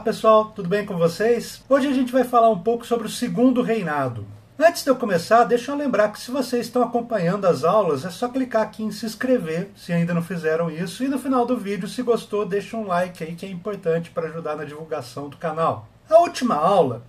pessoal, tudo bem com vocês? Hoje a gente vai falar um pouco sobre o segundo reinado. Antes de eu começar, deixa eu lembrar que se vocês estão acompanhando as aulas, é só clicar aqui em se inscrever, se ainda não fizeram isso, e no final do vídeo, se gostou, deixa um like aí que é importante para ajudar na divulgação do canal. A última aula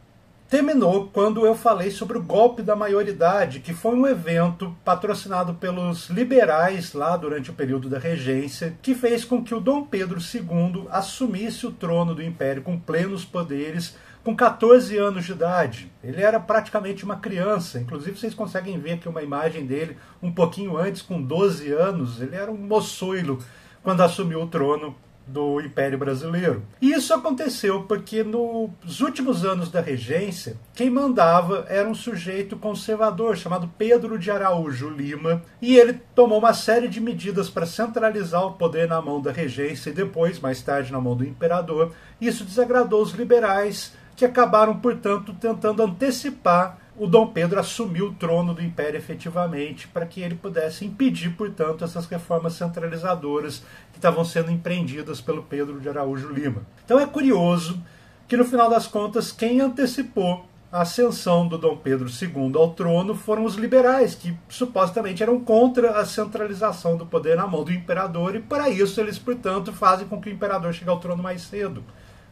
terminou quando eu falei sobre o golpe da maioridade, que foi um evento patrocinado pelos liberais lá durante o período da regência, que fez com que o Dom Pedro II assumisse o trono do Império com plenos poderes, com 14 anos de idade. Ele era praticamente uma criança, inclusive vocês conseguem ver aqui uma imagem dele um pouquinho antes, com 12 anos. Ele era um moçoilo quando assumiu o trono do Império Brasileiro. E isso aconteceu porque nos últimos anos da regência, quem mandava era um sujeito conservador chamado Pedro de Araújo Lima, e ele tomou uma série de medidas para centralizar o poder na mão da regência e depois, mais tarde, na mão do imperador. Isso desagradou os liberais, que acabaram, portanto, tentando antecipar o Dom Pedro assumir o trono do Império efetivamente, para que ele pudesse impedir, portanto, essas reformas centralizadoras que estavam sendo empreendidas pelo Pedro de Araújo Lima. Então é curioso que, no final das contas, quem antecipou a ascensão do Dom Pedro II ao trono foram os liberais, que supostamente eram contra a centralização do poder na mão do imperador, e para isso eles, portanto, fazem com que o imperador chegue ao trono mais cedo,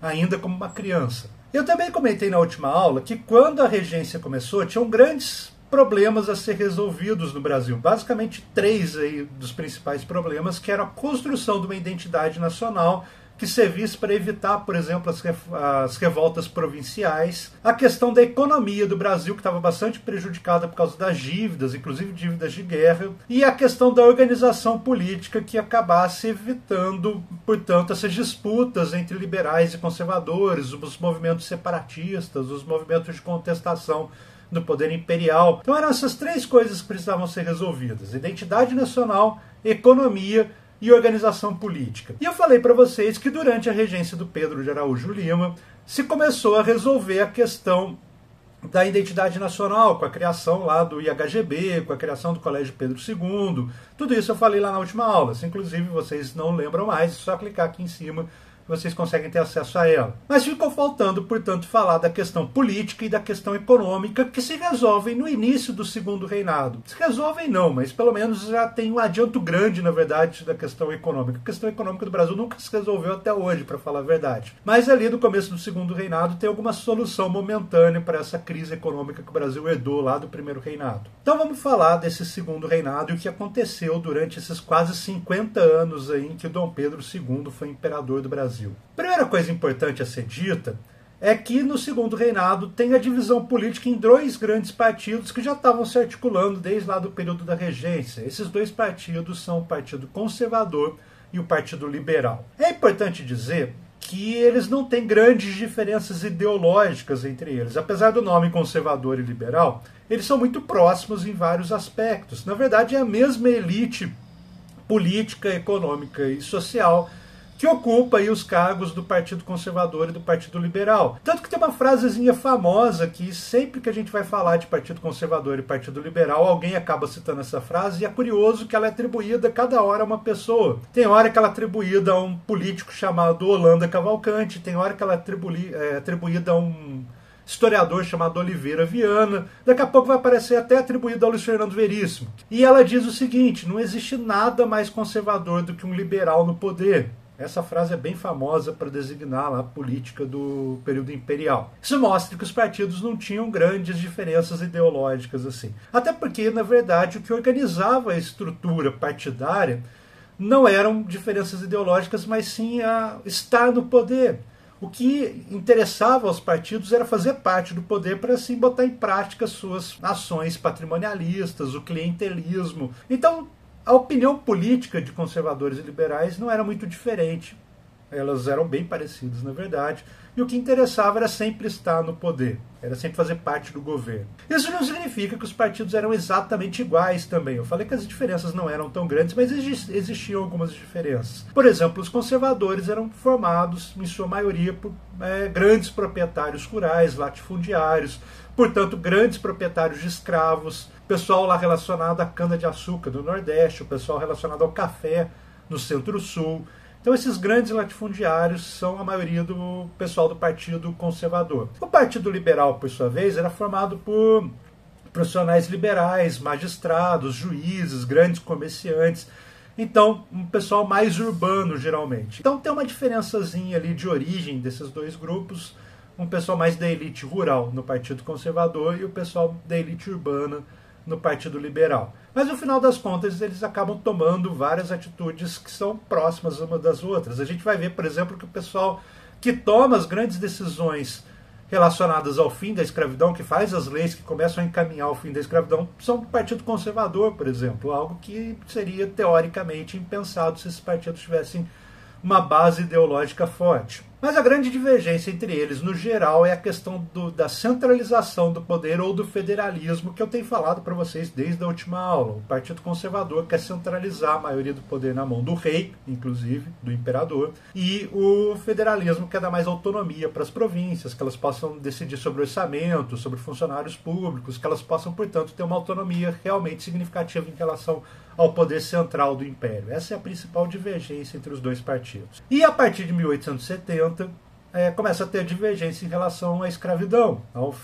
ainda como uma criança. Eu também comentei na última aula que quando a regência começou, tinham grandes problemas a ser resolvidos no Brasil. Basicamente três aí dos principais problemas, que era a construção de uma identidade nacional que servisse para evitar, por exemplo, as revoltas provinciais, a questão da economia do Brasil, que estava bastante prejudicada por causa das dívidas, inclusive dívidas de guerra, e a questão da organização política, que acabasse evitando, portanto, essas disputas entre liberais e conservadores, os movimentos separatistas, os movimentos de contestação do poder imperial. Então eram essas três coisas que precisavam ser resolvidas: identidade nacional, economia e organização política. E eu falei para vocês que durante a regência do Pedro de Araújo Lima se começou a resolver a questão da identidade nacional, com a criação lá do IHGB, com a criação do Colégio Pedro II. Tudo isso eu falei lá na última aula. Se inclusive vocês não lembram mais, é só clicar aqui em cima vocês conseguem ter acesso a ela. Mas ficou faltando, portanto, falar da questão política e da questão econômica, que se resolvem no início do segundo reinado. Se resolvem não, mas pelo menos já tem um adianto grande, na verdade, da questão econômica. A questão econômica do Brasil nunca se resolveu até hoje, para falar a verdade. Mas ali no começo do segundo reinado tem alguma solução momentânea para essa crise econômica que o Brasil herdou lá do primeiro reinado. Então vamos falar desse segundo reinado e o que aconteceu durante esses quase 50 anos aí em que o Dom Pedro II foi imperador do Brasil. Primeira coisa importante a ser dita é que no segundo reinado tem a divisão política em dois grandes partidos que já estavam se articulando desde lá do período da regência. Esses dois partidos são o Partido Conservador e o Partido Liberal. É importante dizer que eles não têm grandes diferenças ideológicas entre eles. Apesar do nome conservador e liberal, eles são muito próximos em vários aspectos. Na verdade, é a mesma elite política, econômica e social que ocupa aí os cargos do Partido Conservador e do Partido Liberal. Tanto que tem uma frasezinha famosa que sempre que a gente vai falar de Partido Conservador e Partido Liberal, alguém acaba citando essa frase, e é curioso que ela é atribuída cada hora a uma pessoa. Tem hora que ela é atribuída a um político chamado Holanda Cavalcante, tem hora que ela é atribuída a um historiador chamado Oliveira Viana, daqui a pouco vai aparecer até atribuído ao Luiz Fernando Veríssimo. E ela diz o seguinte: não existe nada mais conservador do que um liberal no poder. Essa frase é bem famosa para designar lá a política do período imperial. Isso mostra que os partidos não tinham grandes diferenças ideológicas assim. Até porque, na verdade, o que organizava a estrutura partidária não eram diferenças ideológicas, mas sim a estar no poder. O que interessava aos partidos era fazer parte do poder para assim botar em prática suas ações patrimonialistas, o clientelismo. Então, a opinião política de conservadores e liberais não era muito diferente. Elas eram bem parecidas, na verdade. E o que interessava era sempre estar no poder. Era sempre fazer parte do governo. Isso não significa que os partidos eram exatamente iguais também. Eu falei que as diferenças não eram tão grandes, mas existiam algumas diferenças. Por exemplo, os conservadores eram formados, em sua maioria, por grandes proprietários rurais, latifundiários, portanto, grandes proprietários de escravos, pessoal lá relacionado à cana-de-açúcar do Nordeste, o pessoal relacionado ao café no Centro-Sul. Então esses grandes latifundiários são a maioria do pessoal do Partido Conservador. O Partido Liberal, por sua vez, era formado por profissionais liberais, magistrados, juízes, grandes comerciantes. Então, um pessoal mais urbano, geralmente. Então tem uma diferençazinha ali de origem desses dois grupos. Um pessoal mais da elite rural no Partido Conservador e o pessoal da elite urbana no Partido Liberal. Mas no final das contas eles acabam tomando várias atitudes que são próximas umas das outras. A gente vai ver, por exemplo, que o pessoal que toma as grandes decisões relacionadas ao fim da escravidão, que faz as leis que começam a encaminhar o fim da escravidão, são do Partido Conservador, por exemplo, algo que seria teoricamente impensado se esses partidos tivessem uma base ideológica forte. Mas a grande divergência entre eles, no geral, é a questão da centralização do poder ou do federalismo, que eu tenho falado para vocês desde a última aula. O Partido Conservador quer centralizar a maioria do poder na mão do rei, inclusive, do imperador, e o federalismo quer dar mais autonomia para as províncias, que elas possam decidir sobre orçamento, sobre funcionários públicos, que elas possam, portanto, ter uma autonomia realmente significativa em relação ao poder central do império. Essa é a principal divergência entre os dois partidos. E a partir de 1870, começa a ter divergência em relação à escravidão, ao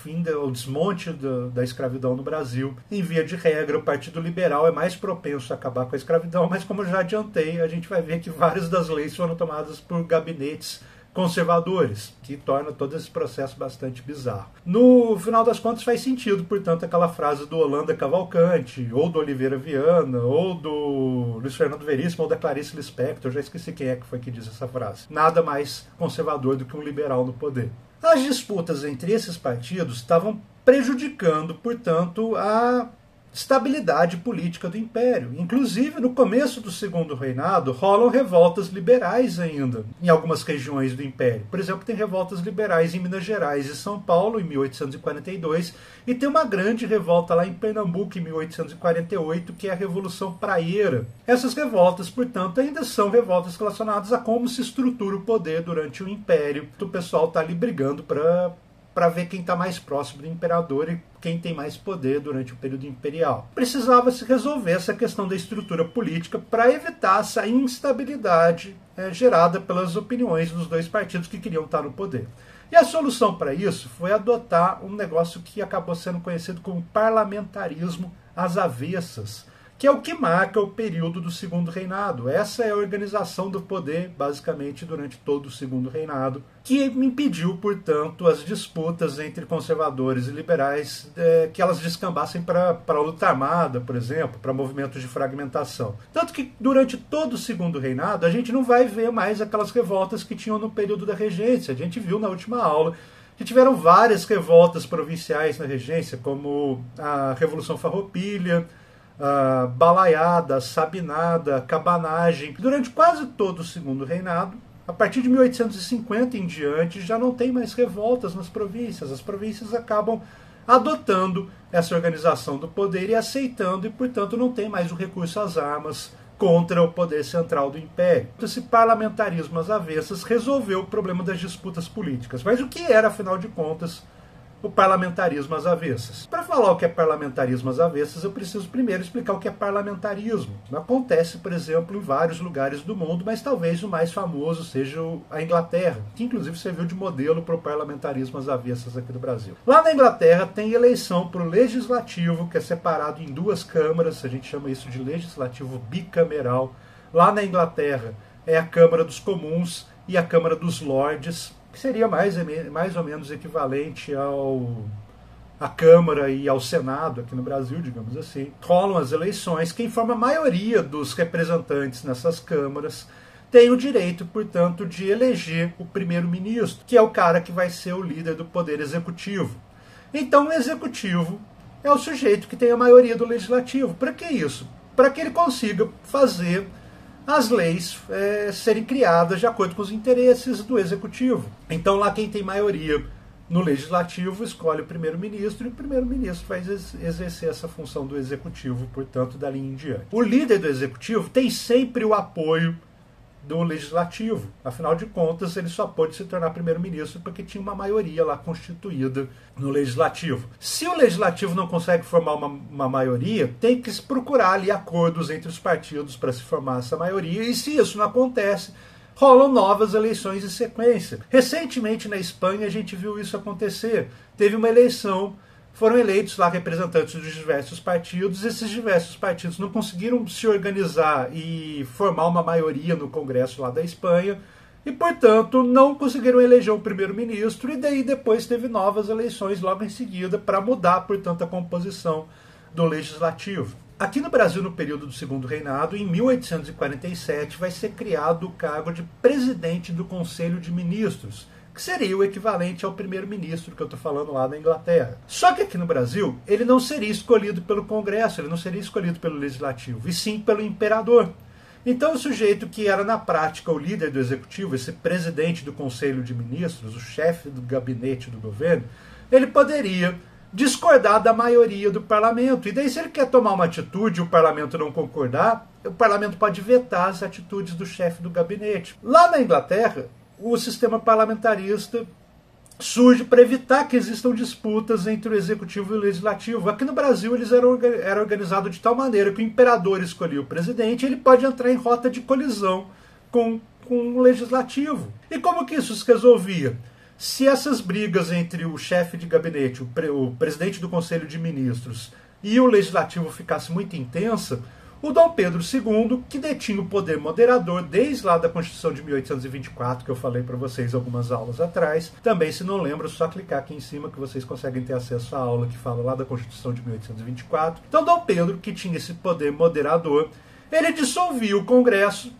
desmonte da escravidão no Brasil. Em via de regra, o Partido Liberal é mais propenso a acabar com a escravidão, mas como eu já adiantei, a gente vai ver que várias das leis foram tomadas por gabinetes conservadores, que torna todo esse processo bastante bizarro. No final das contas faz sentido, portanto, aquela frase do Holanda Cavalcante, ou do Oliveira Viana, ou do Luiz Fernando Veríssimo, ou da Clarice Lispector, já esqueci quem é que foi que diz essa frase. Nada mais conservador do que um liberal no poder. As disputas entre esses partidos estavam prejudicando, portanto, a estabilidade política do Império. Inclusive, no começo do Segundo Reinado, rolam revoltas liberais ainda em algumas regiões do Império. Por exemplo, tem revoltas liberais em Minas Gerais e São Paulo, em 1842, e tem uma grande revolta lá em Pernambuco, em 1848, que é a Revolução Praieira. Essas revoltas, portanto, ainda são revoltas relacionadas a como se estrutura o poder durante o Império. O pessoal está ali brigando para ver quem está mais próximo do imperador e quem tem mais poder durante o período imperial. Precisava se resolver essa questão da estrutura política para evitar essa instabilidade gerada pelas opiniões dos dois partidos que queriam estar no poder. E a solução para isso foi adotar um negócio que acabou sendo conhecido como parlamentarismo às avessas, que é o que marca o período do Segundo Reinado. Essa é a organização do poder, basicamente, durante todo o Segundo Reinado, que impediu, portanto, as disputas entre conservadores e liberais, que elas descambassem para a luta armada, por exemplo, para movimentos de fragmentação. Tanto que, durante todo o Segundo Reinado, a gente não vai ver mais aquelas revoltas que tinham no período da regência. A gente viu na última aula que tiveram várias revoltas provinciais na regência, como a Revolução Farroupilha, balaiada, sabinada, cabanagem. Durante quase todo o Segundo Reinado, a partir de 1850 em diante, já não tem mais revoltas nas províncias. As províncias acabam adotando essa organização do poder e aceitando, e, portanto, não tem mais o recurso às armas contra o poder central do Império. Esse parlamentarismo às avessas resolveu o problema das disputas políticas. Mas o que era, afinal de contas, o parlamentarismo às avessas? Para falar o que é parlamentarismo às avessas, eu preciso primeiro explicar o que é parlamentarismo. Acontece, por exemplo, em vários lugares do mundo, mas talvez o mais famoso seja a Inglaterra, que inclusive serviu de modelo para o parlamentarismo às avessas aqui do Brasil. Lá na Inglaterra tem eleição para o legislativo, que é separado em duas câmaras, a gente chama isso de legislativo bicameral. Lá na Inglaterra é a Câmara dos Comuns e a Câmara dos Lordes, que seria mais ou menos equivalente à Câmara e ao Senado aqui no Brasil, digamos assim. Rolam as eleições, quem forma a maioria dos representantes nessas câmaras tem o direito, portanto, de eleger o primeiro-ministro, que é o cara que vai ser o líder do poder executivo. Então, o executivo é o sujeito que tem a maioria do legislativo. Para que isso? Para que ele consiga fazer as leis serem criadas de acordo com os interesses do executivo. Então lá quem tem maioria no legislativo escolhe o primeiro-ministro, e o primeiro-ministro vai exercer essa função do executivo, portanto, dali em diante. O líder do executivo tem sempre o apoio do legislativo. Afinal de contas, ele só pôde se tornar primeiro-ministro porque tinha uma maioria lá constituída no legislativo. Se o legislativo não consegue formar uma maioria, tem que se procurar ali acordos entre os partidos para se formar essa maioria, e se isso não acontece, rolam novas eleições em sequência. Recentemente na Espanha a gente viu isso acontecer. Teve uma eleição, foram eleitos lá representantes dos diversos partidos, esses diversos partidos não conseguiram se organizar e formar uma maioria no Congresso lá da Espanha, e, portanto, não conseguiram eleger um primeiro-ministro, e daí depois teve novas eleições logo em seguida para mudar, portanto, a composição do legislativo. Aqui no Brasil, no período do Segundo Reinado, em 1847, vai ser criado o cargo de presidente do Conselho de Ministros, que seria o equivalente ao primeiro-ministro que eu estou falando lá na Inglaterra. Só que aqui no Brasil, ele não seria escolhido pelo Congresso, ele não seria escolhido pelo Legislativo, e sim pelo imperador. Então o sujeito que era na prática o líder do executivo, esse presidente do Conselho de Ministros, o chefe do gabinete do governo, ele poderia discordar da maioria do parlamento. E daí, se ele quer tomar uma atitude e o parlamento não concordar, o parlamento pode vetar as atitudes do chefe do gabinete. Lá na Inglaterra, o sistema parlamentarista surge para evitar que existam disputas entre o executivo e o legislativo. Aqui no Brasil eles eram organizados de tal maneira que o imperador escolhia o presidente e ele pode entrar em rota de colisão com o legislativo. E como que isso se resolvia? Se essas brigas entre o chefe de gabinete, o presidente do Conselho de Ministros e o legislativo ficasse muito intensa, o Dom Pedro II, que detinha o poder moderador desde lá da Constituição de 1824, que eu falei para vocês algumas aulas atrás. Também, se não lembra, é só clicar aqui em cima que vocês conseguem ter acesso à aula que fala lá da Constituição de 1824. Então, Dom Pedro, que tinha esse poder moderador, ele dissolvia o Congresso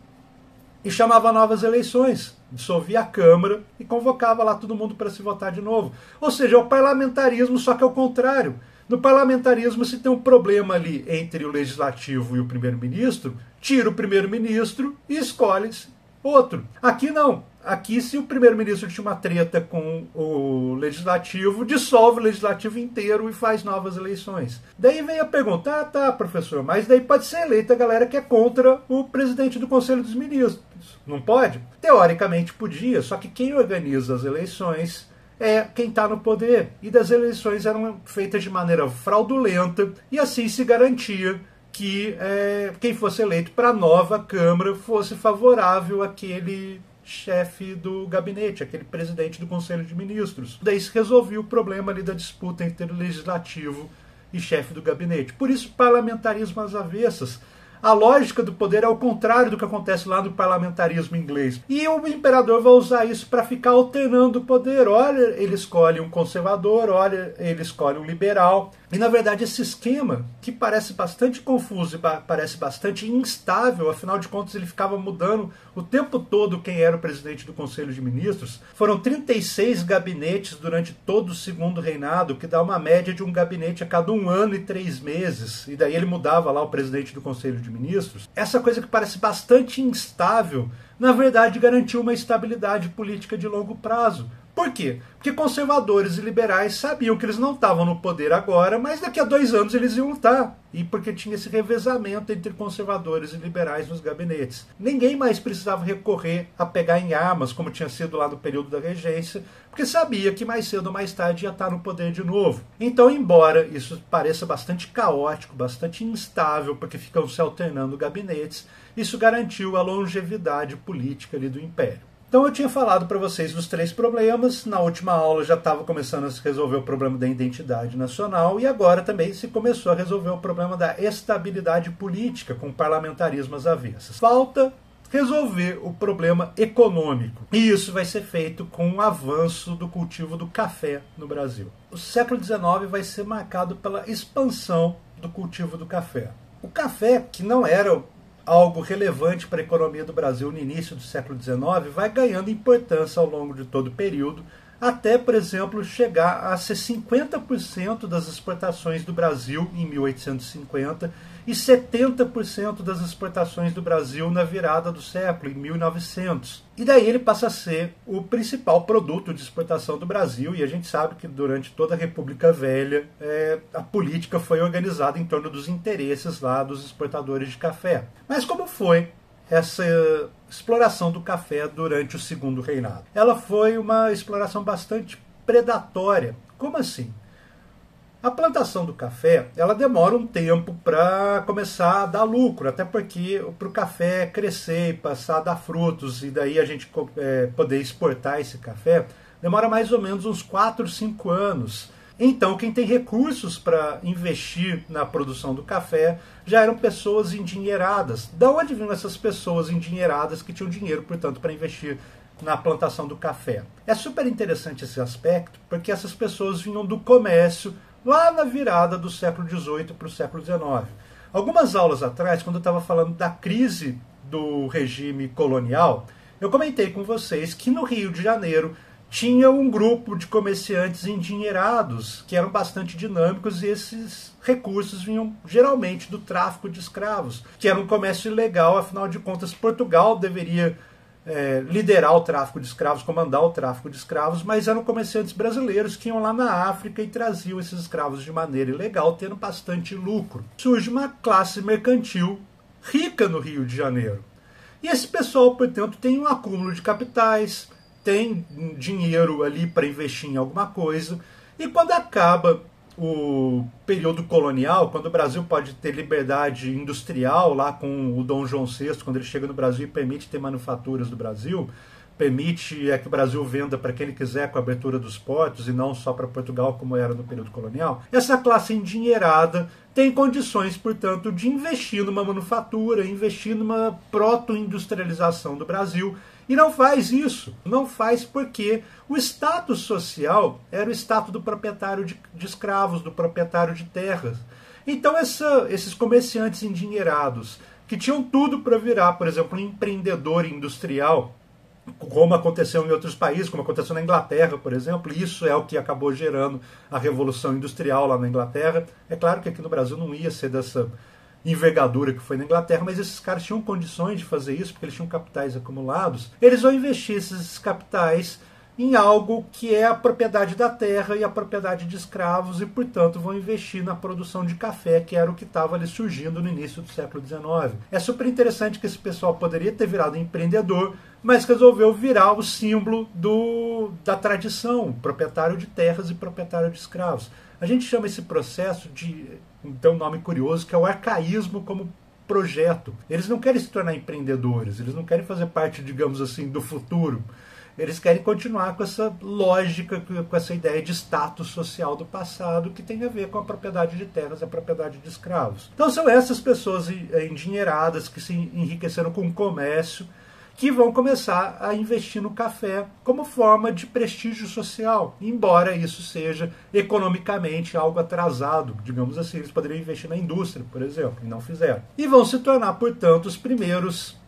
e chamava novas eleições, dissolvia a Câmara e convocava lá todo mundo para se votar de novo. Ou seja, é o parlamentarismo, só que ao contrário. No parlamentarismo, se tem um problema ali entre o legislativo e o primeiro-ministro, tira o primeiro-ministro e escolhe-se outro. Aqui não. Aqui, se o primeiro-ministro tinha uma treta com o legislativo, dissolve o legislativo inteiro e faz novas eleições. Daí vem a pergunta, tá, professor, mas daí pode ser eleita a galera que é contra o presidente do Conselho dos Ministros. Não pode? Teoricamente podia, só que quem organiza as eleições é quem está no poder. E das eleições eram feitas de maneira fraudulenta e assim se garantia que quem fosse eleito para a nova Câmara fosse favorável àquele chefe do gabinete, aquele presidente do Conselho de Ministros. Daí se resolvia o problema ali da disputa entre o legislativo e chefe do gabinete. Por isso, parlamentarismo às avessas. A lógica do poder é o contrário do que acontece lá no parlamentarismo inglês. E o imperador vai usar isso para ficar alternando o poder. Olha, ele escolhe um conservador, olha, ele escolhe um liberal. E, na verdade, esse esquema, que parece bastante confuso e parece bastante instável, afinal de contas ele ficava mudando o tempo todo quem era o presidente do Conselho de Ministros. Foram 36 gabinetes durante todo o Segundo Reinado, que dá uma média de um gabinete a cada 1 ano e 3 meses. E daí ele mudava lá o presidente do Conselho de Ministros. Essa coisa que parece bastante instável, na verdade garantiu uma estabilidade política de longo prazo. Por quê? Porque conservadores e liberais sabiam que eles não estavam no poder agora, mas daqui a 2 anos eles iam estar. E porque tinha esse revezamento entre conservadores e liberais nos gabinetes. Ninguém mais precisava recorrer a pegar em armas, como tinha sido lá no período da regência, porque sabia que mais cedo ou mais tarde ia estar no poder de novo. Então, embora isso pareça bastante caótico, bastante instável, porque ficam se alternando gabinetes, isso garantiu a longevidade política ali do Império. Então eu tinha falado para vocês dos 3 problemas, na última aula já estava começando a se resolver o problema da identidade nacional e agora também se começou a resolver o problema da estabilidade política com parlamentarismo às avessas. Falta resolver o problema econômico. E isso vai ser feito com o avanço do cultivo do café no Brasil. O século XIX vai ser marcado pela expansão do cultivo do café. O café, que não era algo relevante para a economia do Brasil no início do século XIX, vai ganhando importância ao longo de todo o período, até, por exemplo, chegar a ser 50% das exportações do Brasil em 1850 e 70% das exportações do Brasil na virada do século, em 1900. E daí ele passa a ser o principal produto de exportação do Brasil, e a gente sabe que durante toda a República Velha a política foi organizada em torno dos interesses lá dos exportadores de café. Mas como foi essa exploração do café durante o Segundo Reinado? Ela foi uma exploração bastante predatória. Como assim? A plantação do café, ela demora um tempo para começar a dar lucro, até porque para o café crescer e passar a dar frutos, e daí a gente poder exportar esse café, demora mais ou menos uns 4, 5 anos. Então, quem tem recursos para investir na produção do café já eram pessoas endinheiradas. Da onde vinham essas pessoas endinheiradas que tinham dinheiro, portanto, para investir na plantação do café? É super interessante esse aspecto, porque essas pessoas vinham do comércio lá na virada do século XVIII para o século XIX. Algumas aulas atrás, quando eu estava falando da crise do regime colonial, eu comentei com vocês que no Rio de Janeiro tinha um grupo de comerciantes endinheirados que eram bastante dinâmicos, e esses recursos vinham geralmente do tráfico de escravos, que era um comércio ilegal. Afinal de contas, Portugal deveria liderar o tráfico de escravos, comandar o tráfico de escravos, mas eram comerciantes brasileiros que iam lá na África e traziam esses escravos de maneira ilegal, tendo bastante lucro. Surge uma classe mercantil rica no Rio de Janeiro. E esse pessoal, portanto, tem um acúmulo de capitais, tem dinheiro ali para investir em alguma coisa, e quando acaba o período colonial, quando o Brasil pode ter liberdade industrial, lá com o Dom João VI, quando ele chega no Brasil e permite ter manufaturas do Brasil, permite que o Brasil venda para quem ele quiser com a abertura dos portos e não só para Portugal, como era no período colonial, essa classe endinheirada tem condições, portanto, de investir numa manufatura, investir numa proto-industrialização do Brasil. E não faz isso. Não faz porque o status social era o status do proprietário de escravos, do proprietário de terras. Então esses comerciantes endinheirados, que tinham tudo para virar, por exemplo, um empreendedor industrial, como aconteceu em outros países, como aconteceu na Inglaterra, por exemplo, e isso é o que acabou gerando a Revolução Industrial lá na Inglaterra. É claro que aqui no Brasil não ia ser dessa envergadura que foi na Inglaterra, mas esses caras tinham condições de fazer isso, porque eles tinham capitais acumulados. Eles vão investir esses capitais em algo que é a propriedade da terra e a propriedade de escravos, e, portanto, vão investir na produção de café, que era o que estava ali surgindo no início do século XIX. É super interessante que esse pessoal poderia ter virado empreendedor, mas resolveu virar o símbolo da tradição, proprietário de terras e proprietário de escravos. A gente chama esse processo de, tem um nome curioso, que é o arcaísmo como projeto. Eles não querem se tornar empreendedores, eles não querem fazer parte, digamos assim, do futuro. Eles querem continuar com essa lógica, com essa ideia de status social do passado, que tem a ver com a propriedade de terras e a propriedade de escravos. Então são essas pessoas endinheiradas que se enriqueceram com o comércio, que vão começar a investir no café como forma de prestígio social, embora isso seja economicamente algo atrasado, digamos assim. Eles poderiam investir na indústria, por exemplo, e não fizeram. E vão se tornar, portanto, os primeiros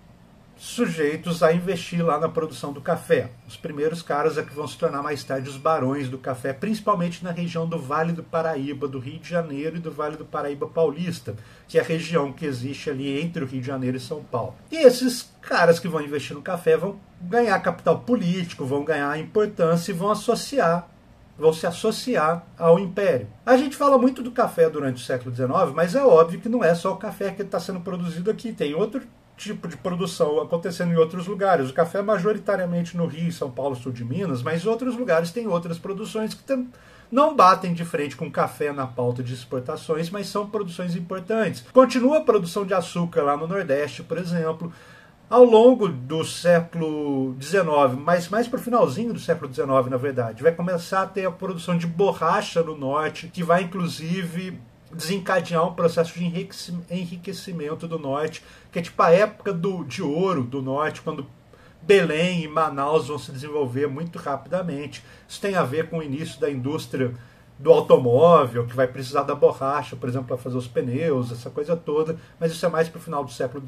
sujeitos a investir lá na produção do café. Os primeiros caras é que vão se tornar mais tarde os barões do café, principalmente na região do Vale do Paraíba, do Rio de Janeiro, e do Vale do Paraíba Paulista, que é a região que existe ali entre o Rio de Janeiro e São Paulo. E esses caras que vão investir no café vão ganhar capital político, vão ganhar importância e vão se associar ao Império. A gente fala muito do café durante o século XIX, mas é óbvio que não é só o café que está sendo produzido aqui, tem outro tipo de produção acontecendo em outros lugares. O café é majoritariamente no Rio, São Paulo, sul de Minas, mas outros lugares têm outras produções que não batem de frente com café na pauta de exportações, mas são produções importantes. Continua a produção de açúcar lá no Nordeste, por exemplo. Ao longo do século XIX, mas mais para o finalzinho do século XIX, na verdade, vai começar a ter a produção de borracha no Norte, que vai, inclusive, desencadear um processo de enriquecimento do Norte, que é tipo a época de ouro do Norte, quando Belém e Manaus vão se desenvolver muito rapidamente. Isso tem a ver com o início da indústria do automóvel, que vai precisar da borracha, por exemplo, para fazer os pneus, essa coisa toda, mas isso é mais para o final do século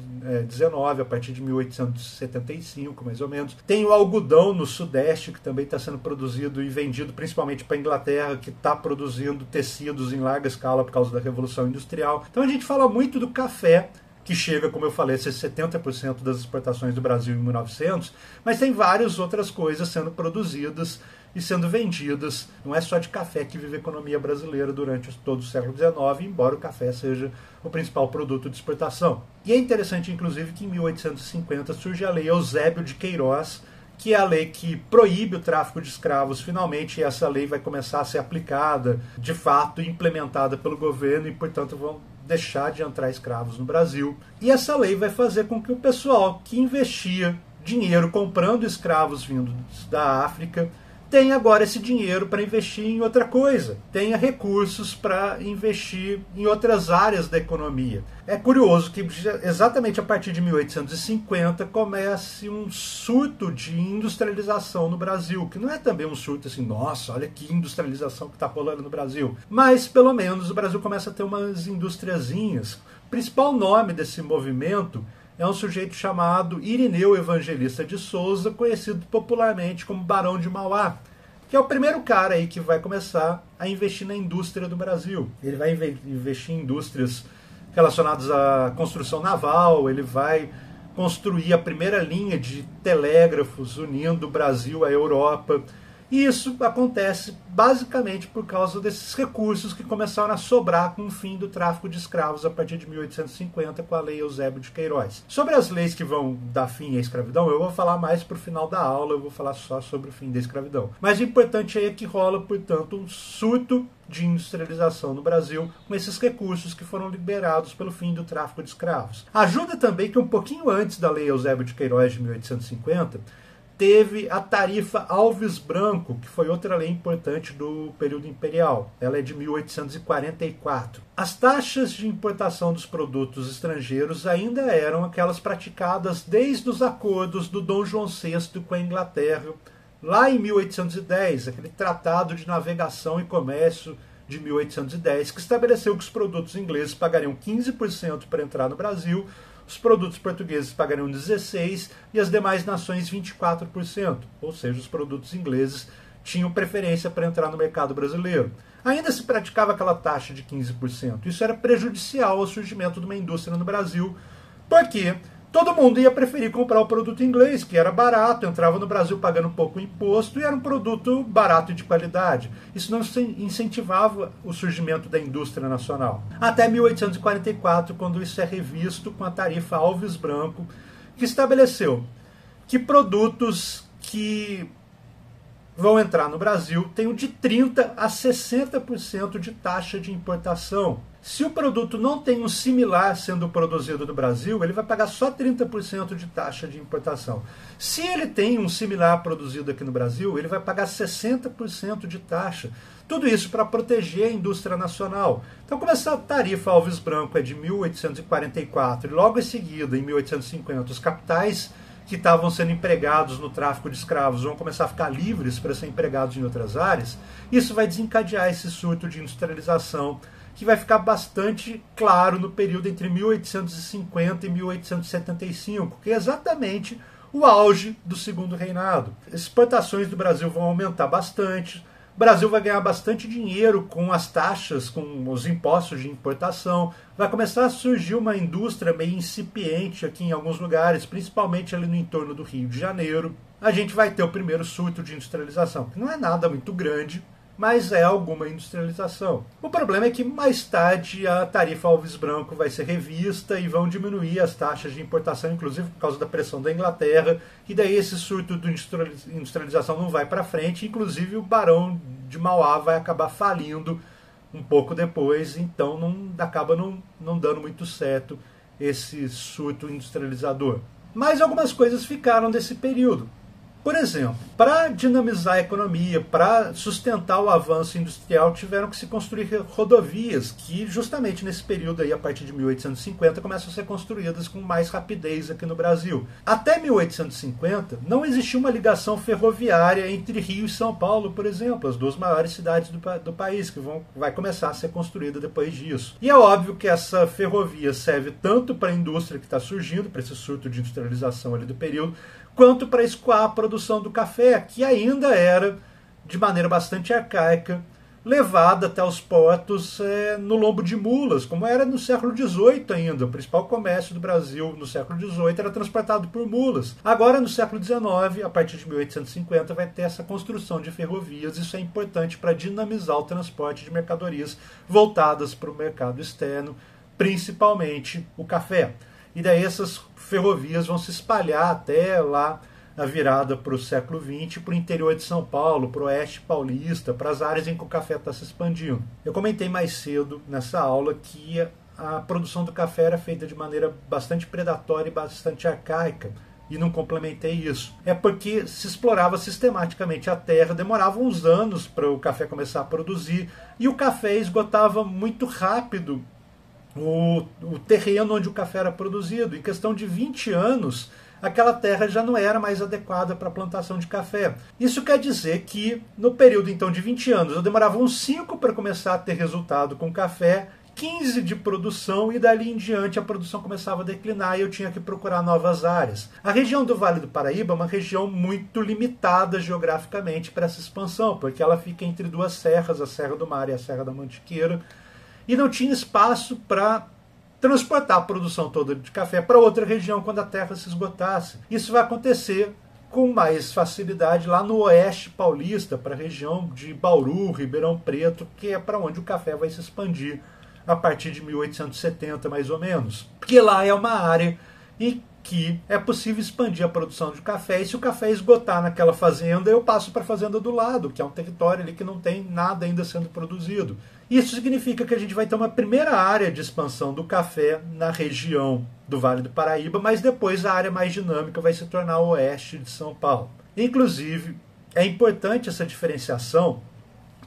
XIX, a partir de 1875, mais ou menos. Tem o algodão no Sudeste, que também está sendo produzido e vendido principalmente para a Inglaterra, que está produzindo tecidos em larga escala por causa da Revolução Industrial. Então a gente fala muito do café, que chega, como eu falei, a ser 70% das exportações do Brasil em 1900, mas tem várias outras coisas sendo produzidas e sendo vendidas. Não é só de café que vive a economia brasileira durante todo o século XIX, embora o café seja o principal produto de exportação. E é interessante, inclusive, que em 1850 surge a Lei Eusébio de Queiroz, que é a lei que proíbe o tráfico de escravos. Finalmente, essa lei vai começar a ser aplicada, de fato, implementada pelo governo, e, portanto, vão deixar de entrar escravos no Brasil. E essa lei vai fazer com que o pessoal que investia dinheiro comprando escravos vindos da África tenha agora esse dinheiro para investir em outra coisa, tenha recursos para investir em outras áreas da economia. É curioso que exatamente a partir de 1850 comece um surto de industrialização no Brasil, que não é também um surto assim, nossa, olha que industrialização que está rolando no Brasil, mas pelo menos o Brasil começa a ter umas industriazinhas. O principal nome desse movimento é um sujeito chamado Irineu Evangelista de Souza, conhecido popularmente como Barão de Mauá, que é o primeiro cara aí que vai começar a investir na indústria do Brasil. Ele vai investir em indústrias relacionadas à construção naval, ele vai construir a primeira linha de telégrafos unindo o Brasil à Europa. E isso acontece basicamente por causa desses recursos que começaram a sobrar com o fim do tráfico de escravos a partir de 1850 com a Lei Eusébio de Queiroz. Sobre as leis que vão dar fim à escravidão, eu vou falar mais para o final da aula, eu vou falar só sobre o fim da escravidão. Mas o importante é que rola, portanto, um surto de industrialização no Brasil com esses recursos que foram liberados pelo fim do tráfico de escravos. Ajuda também que um pouquinho antes da Lei Eusébio de Queiroz de 1850, teve a tarifa Alves Branco, que foi outra lei importante do período imperial. Ela é de 1844. As taxas de importação dos produtos estrangeiros ainda eram aquelas praticadas desde os acordos do Dom João VI com a Inglaterra, lá em 1810, aquele Tratado de Navegação e Comércio de 1810, que estabeleceu que os produtos ingleses pagariam 15% para entrar no Brasil, os produtos portugueses pagariam 16% e as demais nações 24%. Ou seja, os produtos ingleses tinham preferência para entrar no mercado brasileiro. Ainda se praticava aquela taxa de 15%. Isso era prejudicial ao surgimento de uma indústria no Brasil, porque todo mundo ia preferir comprar o produto inglês, que era barato, entrava no Brasil pagando pouco imposto e era um produto barato e de qualidade. Isso não incentivava o surgimento da indústria nacional. Até 1844, quando isso é revisto com a tarifa Alves Branco, que estabeleceu que produtos que vão entrar no Brasil tenham de 30% a 60% de taxa de importação. Se o produto não tem um similar sendo produzido no Brasil, ele vai pagar só 30% de taxa de importação. Se ele tem um similar produzido aqui no Brasil, ele vai pagar 60% de taxa. Tudo isso para proteger a indústria nacional. Então, como essa tarifa Alves Branco é de 1844 e logo em seguida, em 1850, os capitais que estavam sendo empregados no tráfico de escravos vão começar a ficar livres para ser empregados em outras áreas, isso vai desencadear esse surto de industrialização que vai ficar bastante claro no período entre 1850 e 1875, que é exatamente o auge do Segundo Reinado. As exportações do Brasil vão aumentar bastante, o Brasil vai ganhar bastante dinheiro com as taxas, com os impostos de importação, vai começar a surgir uma indústria meio incipiente aqui em alguns lugares, principalmente ali no entorno do Rio de Janeiro. A gente vai ter o primeiro surto de industrialização, que não é nada muito grande, mas é alguma industrialização. O problema é que mais tarde a tarifa Alves Branco vai ser revista e vão diminuir as taxas de importação, inclusive por causa da pressão da Inglaterra, e daí esse surto de industrialização não vai para frente, inclusive o Barão de Mauá vai acabar falindo um pouco depois, então acaba não dando muito certo esse surto industrializador. Mas algumas coisas ficaram desse período. Por exemplo, para dinamizar a economia, para sustentar o avanço industrial, tiveram que se construir rodovias, que justamente nesse período, aí, a partir de 1850, começam a ser construídas com mais rapidez aqui no Brasil. Até 1850, não existia uma ligação ferroviária entre Rio e São Paulo, por exemplo, as duas maiores cidades do país, que vai começar a ser construída depois disso. E é óbvio que essa ferrovia serve tanto para a indústria que está surgindo, para esse surto de industrialização ali do período, quanto para escoar a produção do café, que ainda era, de maneira bastante arcaica, levada até os portos no lombo de mulas, como era no século XVIII ainda. O principal comércio do Brasil no século XVIII era transportado por mulas. Agora, no século XIX, a partir de 1850, vai ter essa construção de ferrovias. Isso é importante para dinamizar o transporte de mercadorias voltadas para o mercado externo, principalmente o café. E daí essas ferrovias vão se espalhar até lá a virada para o século XX, para o interior de São Paulo, para o oeste paulista, para as áreas em que o café está se expandindo. Eu comentei mais cedo nessa aula que a produção do café era feita de maneira bastante predatória e bastante arcaica, e não complementei isso. É porque se explorava sistematicamente a terra, demorava uns anos para o café começar a produzir, e o café esgotava muito rápido o terreno onde o café era produzido. Em questão de 20 anos, aquela terra já não era mais adequada para a plantação de café. Isso quer dizer que, no período então de 20 anos, eu demorava uns 5 para começar a ter resultado com café, 15 de produção, e dali em diante a produção começava a declinar e eu tinha que procurar novas áreas. A região do Vale do Paraíba é uma região muito limitada geograficamente para essa expansão, porque ela fica entre duas serras, a Serra do Mar e a Serra da Mantiqueira, e não tinha espaço para transportar a produção toda de café para outra região quando a terra se esgotasse. Isso vai acontecer com mais facilidade lá no oeste paulista, para a região de Bauru, Ribeirão Preto, que é para onde o café vai se expandir a partir de 1870, mais ou menos. Porque lá é uma área em que é possível expandir a produção de café, e se o café esgotar naquela fazenda, eu passo para a fazenda do lado, que é um território ali que não tem nada ainda sendo produzido. Isso significa que a gente vai ter uma primeira área de expansão do café na região do Vale do Paraíba, mas depois a área mais dinâmica vai se tornar o oeste de São Paulo. Inclusive, é importante essa diferenciação,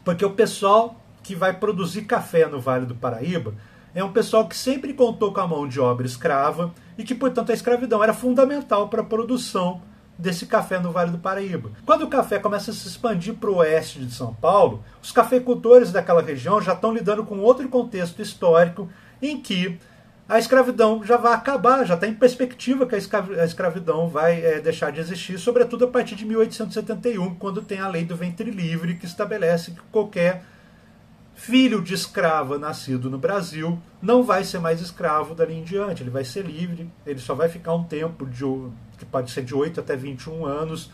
porque o pessoal que vai produzir café no Vale do Paraíba é um pessoal que sempre contou com a mão de obra escrava e que, portanto, a escravidão era fundamental para a produção desse café no Vale do Paraíba. Quando o café começa a se expandir para o oeste de São Paulo, os cafeicultores daquela região já estão lidando com outro contexto histórico em que a escravidão já vai acabar, já está em perspectiva que a escravidão vai deixar de existir, sobretudo a partir de 1871, quando tem a lei do ventre livre, que estabelece que qualquer filho de escrava nascido no Brasil não vai ser mais escravo dali em diante, ele vai ser livre, ele só vai ficar um tempo, que pode ser de 8 até 21 anos,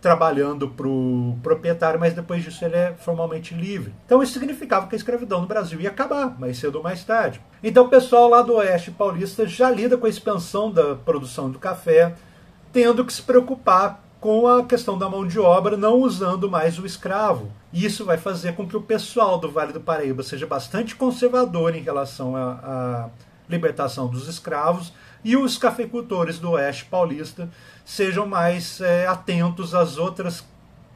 trabalhando para o proprietário, mas depois disso ele é formalmente livre. Então isso significava que a escravidão no Brasil ia acabar, mais cedo ou mais tarde. Então o pessoal lá do oeste paulista já lida com a expansão da produção do café, tendo que se preocupar com a questão da mão de obra, não usando mais o escravo. E isso vai fazer com que o pessoal do Vale do Paraíba seja bastante conservador em relação à libertação dos escravos, e os cafeicultores do oeste paulista sejam mais atentos às outras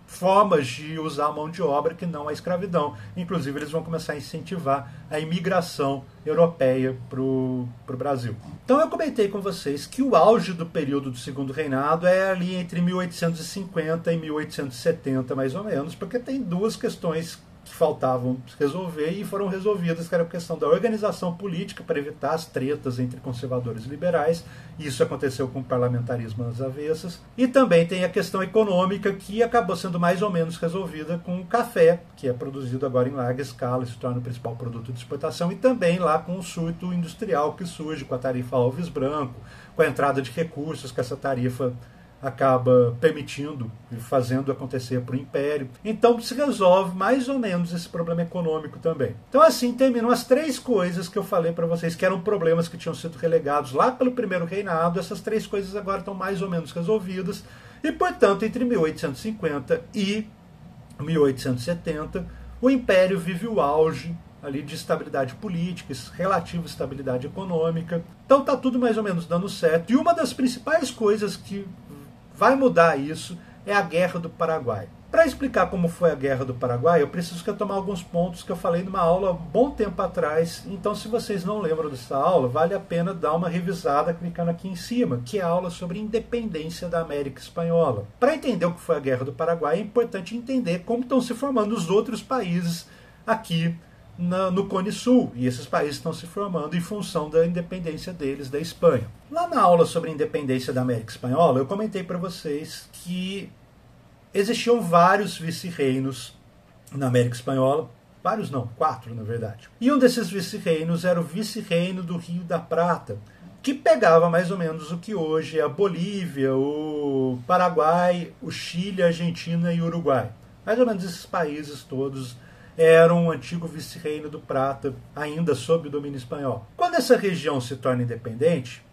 formas de usar a mão de obra que não a escravidão. Inclusive, eles vão começar a incentivar a imigração europeia para o Brasil. Então, eu comentei com vocês que o auge do período do Segundo Reinado é ali entre 1850 e 1870, mais ou menos, porque tem duas questões que faltavam resolver e foram resolvidas, que era a questão da organização política para evitar as tretas entre conservadores e liberais, e isso aconteceu com o parlamentarismo às avessas, e também tem a questão econômica, que acabou sendo mais ou menos resolvida com o café, que é produzido agora em larga escala e se torna o principal produto de exportação, e também lá com o surto industrial que surge com a tarifa Alves Branco, com a entrada de recursos que essa tarifa acaba permitindo e fazendo acontecer para o Império. Então se resolve mais ou menos esse problema econômico também. Então assim terminam as três coisas que eu falei para vocês, que eram problemas que tinham sido relegados lá pelo primeiro reinado. Essas três coisas agora estão mais ou menos resolvidas, e portanto entre 1850 e 1870 o Império vive o auge ali de estabilidade política, relativa estabilidade econômica. Então está tudo mais ou menos dando certo. E uma das principais coisas que vai mudar isso é a Guerra do Paraguai. Para explicar como foi a Guerra do Paraguai, eu preciso retomar alguns pontos que eu falei numa aula um bom tempo atrás. Então, se vocês não lembram dessa aula, vale a pena dar uma revisada clicando aqui em cima, que é a aula sobre independência da América Espanhola. Para entender o que foi a Guerra do Paraguai, é importante entender como estão se formando os outros países aqui no Cone Sul, e esses países estão se formando em função da independência deles da Espanha. Lá na aula sobre a independência da América Espanhola, eu comentei para vocês que existiam vários vice-reinos na América Espanhola, vários não, 4 na verdade. E um desses vice-reinos era o vice-reino do Rio da Prata, que pegava mais ou menos o que hoje é a Bolívia, o Paraguai, o Chile, a Argentina e o Uruguai. Mais ou menos esses países todos era um antigo vice-reino do Prata, ainda sob o domínio espanhol. Quando essa região se torna independente,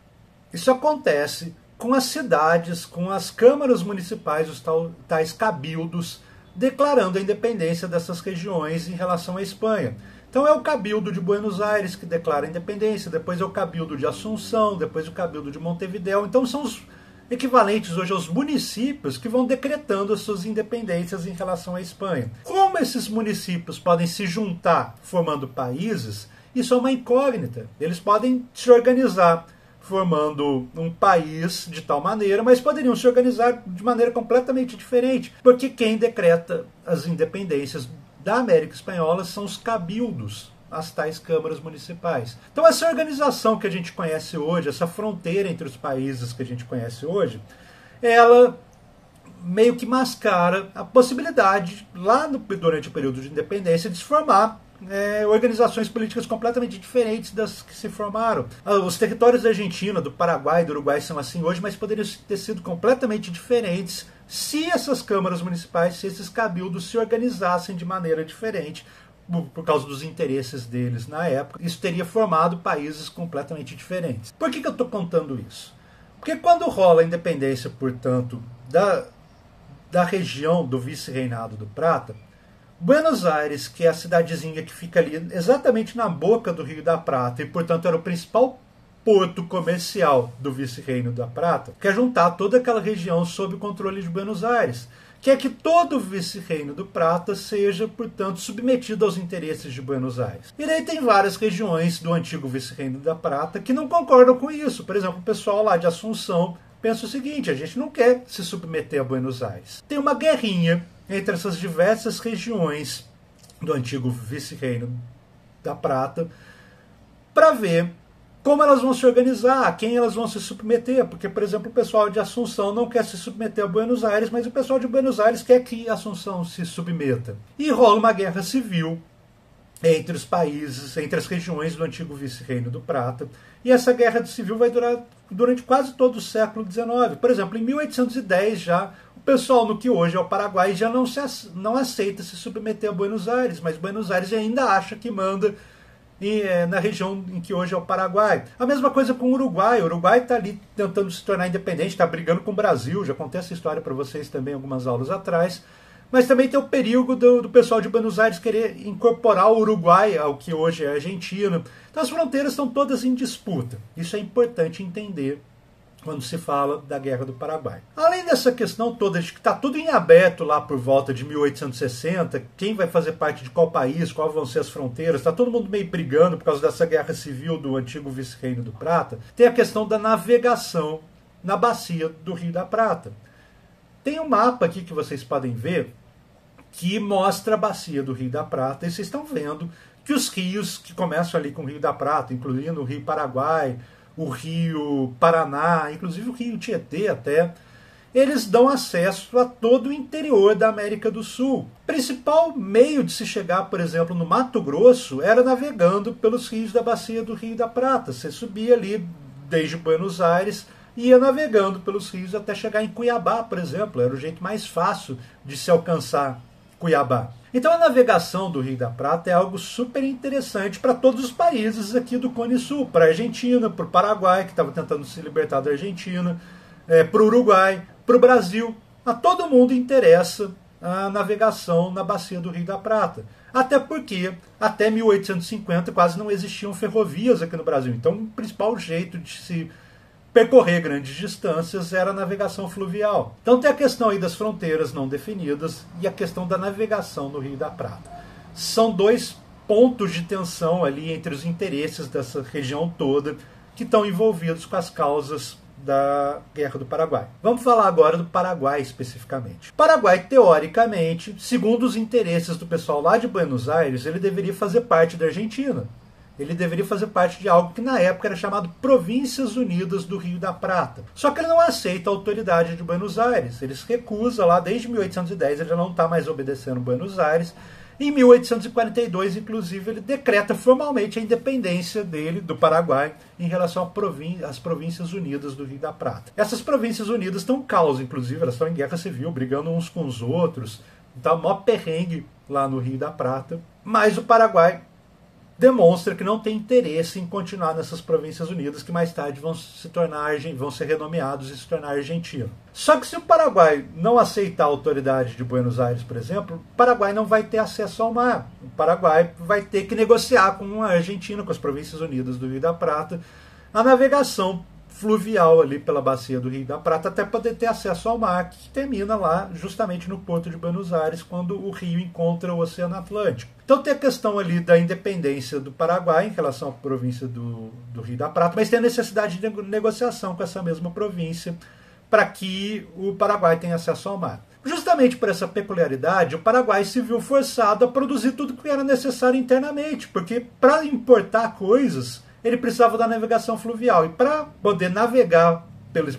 isso acontece com as cidades, com as câmaras municipais, os tais cabildos, declarando a independência dessas regiões em relação à Espanha. Então é o Cabildo de Buenos Aires que declara a independência, depois é o Cabildo de Assunção, depois o Cabildo de Montevidéu. Então são os equivalentes hoje aos municípios que vão decretando as suas independências em relação à Espanha. Como esses municípios podem se juntar formando países, isso é uma incógnita. Eles podem se organizar formando um país de tal maneira, mas poderiam se organizar de maneira completamente diferente, porque quem decreta as independências da América Espanhola são os cabildos, as tais câmaras municipais. Então essa organização que a gente conhece hoje, essa fronteira entre os países que a gente conhece hoje, ela meio que mascara a possibilidade, lá durante o período de independência, de se formar organizações políticas completamente diferentes das que se formaram. Os territórios da Argentina, do Paraguai e do Uruguai são assim hoje, mas poderiam ter sido completamente diferentes se essas câmaras municipais, se esses cabildos se organizassem de maneira diferente, por causa dos interesses deles na época. Isso teria formado países completamente diferentes. Por que eu estou contando isso? Porque quando rola a independência, portanto, da região do vice-reinado do Prata, Buenos Aires, que é a cidadezinha que fica ali exatamente na boca do Rio da Prata e, portanto, era o principal porto comercial do vice-reino da Prata, quer juntar toda aquela região sob o controle de Buenos Aires, quer que todo o vice-reino do Prata seja, portanto, submetido aos interesses de Buenos Aires. E daí tem várias regiões do antigo vice-reino da Prata que não concordam com isso. Por exemplo, o pessoal lá de Assunção pensa o seguinte: a gente não quer se submeter a Buenos Aires. Tem uma guerrinha entre essas diversas regiões do antigo vice-reino da Prata para ver como elas vão se organizar, a quem elas vão se submeter. Porque, por exemplo, o pessoal de Assunção não quer se submeter a Buenos Aires, mas o pessoal de Buenos Aires quer que Assunção se submeta. E rola uma guerra civil entre os países, entre as regiões do antigo vice-reino do Prata. E essa guerra civil vai durar durante quase todo o século XIX. Por exemplo, em 1810 já, o pessoal no que hoje é o Paraguai já não aceita se submeter a Buenos Aires, mas Buenos Aires ainda acha que manda na região em que hoje é o Paraguai. A mesma coisa com o Uruguai. O Uruguai está ali tentando se tornar independente, está brigando com o Brasil. Já contei essa história para vocês também algumas aulas atrás. Mas também tem o perigo do pessoal de Buenos Aires querer incorporar o Uruguai ao que hoje é a Argentina. Então as fronteiras estão todas em disputa. Isso é importante entender quando se fala da Guerra do Paraguai. Além dessa questão toda de que está tudo em aberto lá por volta de 1860, quem vai fazer parte de qual país, quais vão ser as fronteiras, está todo mundo meio brigando por causa dessa guerra civil do antigo vice-reino do Prata, tem a questão da navegação na bacia do Rio da Prata. Tem um mapa aqui que vocês podem ver que mostra a bacia do Rio da Prata, e vocês estão vendo que os rios que começam ali com o Rio da Prata, incluindo o Rio Paraguai, o Rio Paraná, inclusive o Rio Tietê até, eles dão acesso a todo o interior da América do Sul. O principal meio de se chegar, por exemplo, no Mato Grosso era navegando pelos rios da bacia do Rio da Prata. Você subia ali desde Buenos Aires e ia navegando pelos rios até chegar em Cuiabá, por exemplo. Era o jeito mais fácil de se alcançar Cuiabá. Então a navegação do Rio da Prata é algo super interessante para todos os países aqui do Cone Sul, para a Argentina, para o Paraguai, que estava tentando se libertar da Argentina, para o Uruguai, para o Brasil. A todo mundo interessa a navegação na bacia do Rio da Prata. Até porque, até 1850, quase não existiam ferrovias aqui no Brasil. Então o principal jeito de se percorrer grandes distâncias era a navegação fluvial. Então tem a questão aí das fronteiras não definidas e a questão da navegação no Rio da Prata. São dois pontos de tensão ali entre os interesses dessa região toda que estão envolvidos com as causas da Guerra do Paraguai. Vamos falar agora do Paraguai especificamente. O Paraguai, teoricamente, segundo os interesses do pessoal lá de Buenos Aires, ele deveria fazer parte da Argentina. Ele deveria fazer parte de algo que na época era chamado Províncias Unidas do Rio da Prata. Só que ele não aceita a autoridade de Buenos Aires. Ele se recusa lá, desde 1810 ele já não está mais obedecendo Buenos Aires. Em 1842, inclusive, ele decreta formalmente a independência dele, do Paraguai, em relação às Províncias Unidas do Rio da Prata. Essas Províncias Unidas estão em caos, inclusive, elas estão em guerra civil, brigando uns com os outros. Está mó perrengue lá no Rio da Prata. Mas o Paraguai demonstra que não tem interesse em continuar nessas províncias unidas que mais tarde vão ser renomeados e se tornar Argentina. Só que se o Paraguai não aceitar a autoridade de Buenos Aires, por exemplo, o Paraguai não vai ter acesso ao mar. O Paraguai vai ter que negociar com a Argentina, com as províncias unidas do Rio da Prata, a navegação fluvial ali pela bacia do Rio da Prata até poder ter acesso ao mar, que termina lá justamente no porto de Buenos Aires, quando o rio encontra o Oceano Atlântico. Então tem a questão ali da independência do Paraguai em relação à província do Rio da Prata, mas tem a necessidade de negociação com essa mesma província para que o Paraguai tenha acesso ao mar. Justamente por essa peculiaridade, o Paraguai se viu forçado a produzir tudo o que era necessário internamente, porque para importar coisas ele precisava da navegação fluvial. E para poder navegar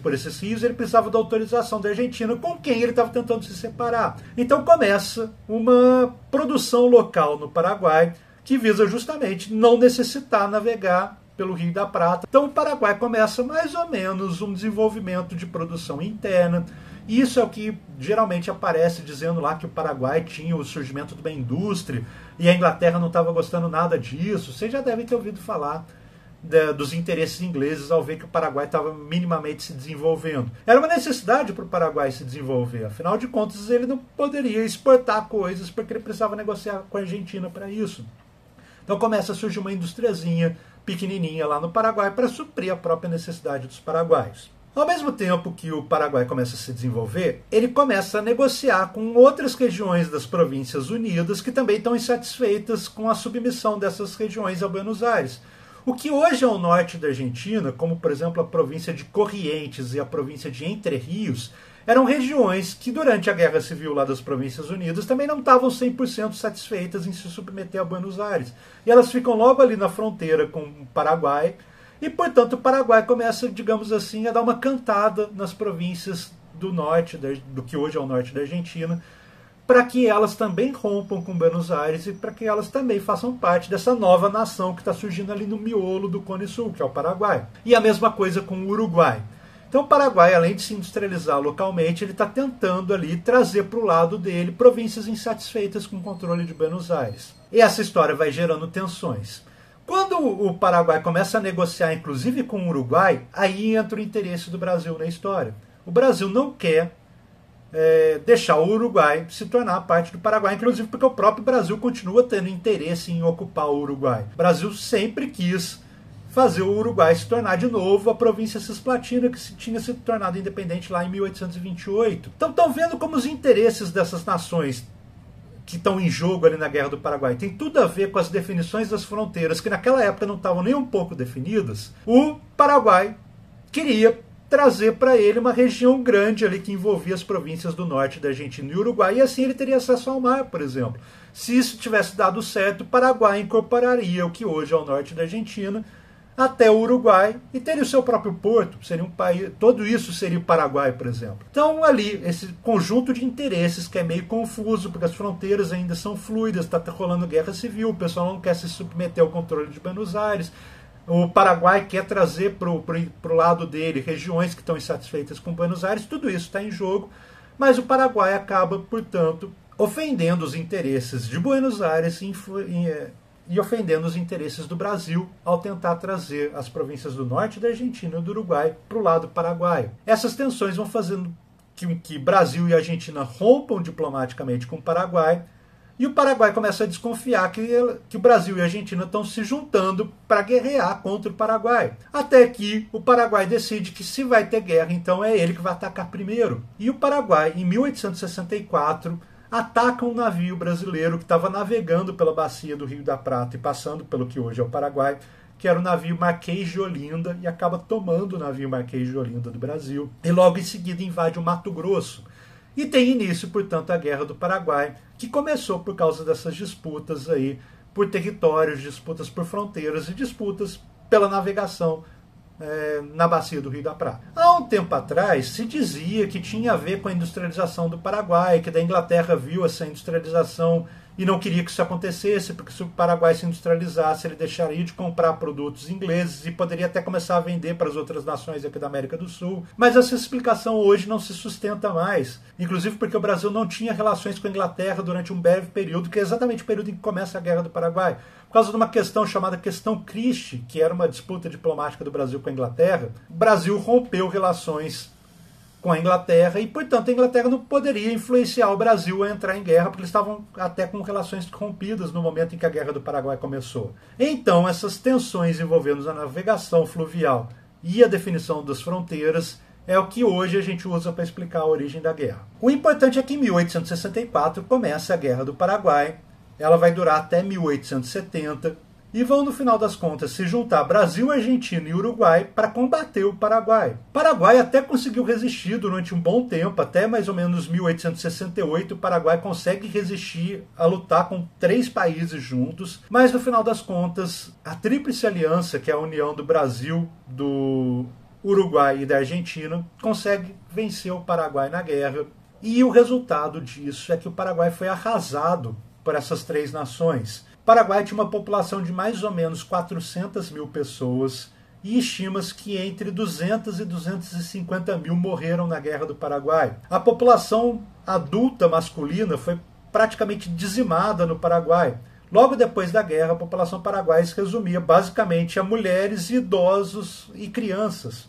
por esses rios, ele precisava da autorização da Argentina, com quem ele estava tentando se separar. Então começa uma produção local no Paraguai que visa justamente não necessitar navegar pelo Rio da Prata. Então o Paraguai começa mais ou menos um desenvolvimento de produção interna. E isso é o que geralmente aparece dizendo lá que o Paraguai tinha o surgimento de uma indústria e a Inglaterra não estava gostando nada disso. Vocês já devem ter ouvido falar dos interesses ingleses ao ver que o Paraguai estava minimamente se desenvolvendo. Era uma necessidade para o Paraguai se desenvolver, afinal de contas ele não poderia exportar coisas porque ele precisava negociar com a Argentina para isso. Então começa a surgir uma industriazinha pequenininha lá no Paraguai para suprir a própria necessidade dos paraguaios. Ao mesmo tempo que o Paraguai começa a se desenvolver, ele começa a negociar com outras regiões das Províncias Unidas que também estão insatisfeitas com a submissão dessas regiões a Buenos Aires. O que hoje é o norte da Argentina, como por exemplo a província de Corrientes e a província de Entre Rios, eram regiões que durante a Guerra Civil lá das Províncias Unidas também não estavam 100% satisfeitas em se submeter a Buenos Aires. E elas ficam logo ali na fronteira com o Paraguai, e portanto o Paraguai começa, digamos assim, a dar uma cantada nas províncias do norte, do que hoje é o norte da Argentina, para que elas também rompam com Buenos Aires e para que elas também façam parte dessa nova nação que está surgindo ali no miolo do Cone Sul, que é o Paraguai. E a mesma coisa com o Uruguai. Então o Paraguai, além de se industrializar localmente, ele está tentando ali trazer para o lado dele províncias insatisfeitas com o controle de Buenos Aires. E essa história vai gerando tensões. Quando o Paraguai começa a negociar, inclusive com o Uruguai, aí entra o interesse do Brasil na história. O Brasil não quer deixar o Uruguai se tornar parte do Paraguai, inclusive porque o próprio Brasil continua tendo interesse em ocupar o Uruguai. O Brasil sempre quis fazer o Uruguai se tornar de novo a província cisplatina que tinha se tornado independente lá em 1828. Então estão vendo como os interesses dessas nações que estão em jogo ali na Guerra do Paraguai tem tudo a ver com as definições das fronteiras, que naquela época não estavam nem um pouco definidas. O Paraguai queria trazer para ele uma região grande ali que envolvia as províncias do norte da Argentina e Uruguai, e assim ele teria acesso ao mar, por exemplo. Se isso tivesse dado certo, o Paraguai incorporaria o que hoje é o norte da Argentina até o Uruguai e teria o seu próprio porto, seria um país, tudo isso seria o Paraguai, por exemplo. Então ali, esse conjunto de interesses que é meio confuso, porque as fronteiras ainda são fluidas, está rolando guerra civil, o pessoal não quer se submeter ao controle de Buenos Aires, o Paraguai quer trazer para o lado dele regiões que estão insatisfeitas com Buenos Aires, tudo isso está em jogo, mas o Paraguai acaba, portanto, ofendendo os interesses de Buenos Aires e ofendendo os interesses do Brasil ao tentar trazer as províncias do norte da Argentina e do Uruguai para o lado paraguaio. Essas tensões vão fazendo que Brasil e Argentina rompam diplomaticamente com o Paraguai, e o Paraguai começa a desconfiar que o Brasil e a Argentina estão se juntando para guerrear contra o Paraguai. Até que o Paraguai decide que se vai ter guerra, então é ele que vai atacar primeiro. E o Paraguai, em 1864, ataca um navio brasileiro que estava navegando pela bacia do Rio da Prata e passando pelo que hoje é o Paraguai, que era o navio Marquês de Olinda, e acaba tomando o navio Marquês de Olinda do Brasil. E logo em seguida invade o Mato Grosso. E tem início, portanto, a Guerra do Paraguai, que começou por causa dessas disputas aí por territórios, disputas por fronteiras e disputas pela navegação na bacia do Rio da Prata. Há um tempo atrás se dizia que tinha a ver com a industrialização do Paraguai, que da Inglaterra viu essa industrialização e não queria que isso acontecesse, porque se o Paraguai se industrializasse, ele deixaria de comprar produtos ingleses e poderia até começar a vender para as outras nações aqui da América do Sul. Mas essa explicação hoje não se sustenta mais, inclusive porque o Brasil não tinha relações com a Inglaterra durante um breve período, que é exatamente o período em que começa a Guerra do Paraguai. Por causa de uma questão chamada Questão Christie, que era uma disputa diplomática do Brasil com a Inglaterra, o Brasil rompeu relações com a Inglaterra e, portanto, a Inglaterra não poderia influenciar o Brasil a entrar em guerra, porque eles estavam até com relações rompidas no momento em que a Guerra do Paraguai começou. Então, essas tensões envolvendo a navegação fluvial e a definição das fronteiras é o que hoje a gente usa para explicar a origem da guerra. O importante é que em 1864 começa a Guerra do Paraguai, ela vai durar até 1870, e vão, no final das contas, se juntar Brasil, Argentina e Uruguai para combater o Paraguai. O Paraguai até conseguiu resistir durante um bom tempo, até mais ou menos 1868, o Paraguai consegue resistir a lutar com 3 países juntos, mas no final das contas, a Tríplice Aliança, que é a união do Brasil, do Uruguai e da Argentina, consegue vencer o Paraguai na guerra, e o resultado disso é que o Paraguai foi arrasado por essas 3 nações. O Paraguai tinha uma população de mais ou menos 400 mil pessoas e estima-se que entre 200 e 250 mil morreram na Guerra do Paraguai. A população adulta masculina foi praticamente dizimada no Paraguai. Logo depois da guerra, a população paraguaia se resumia basicamente a mulheres, idosos e crianças,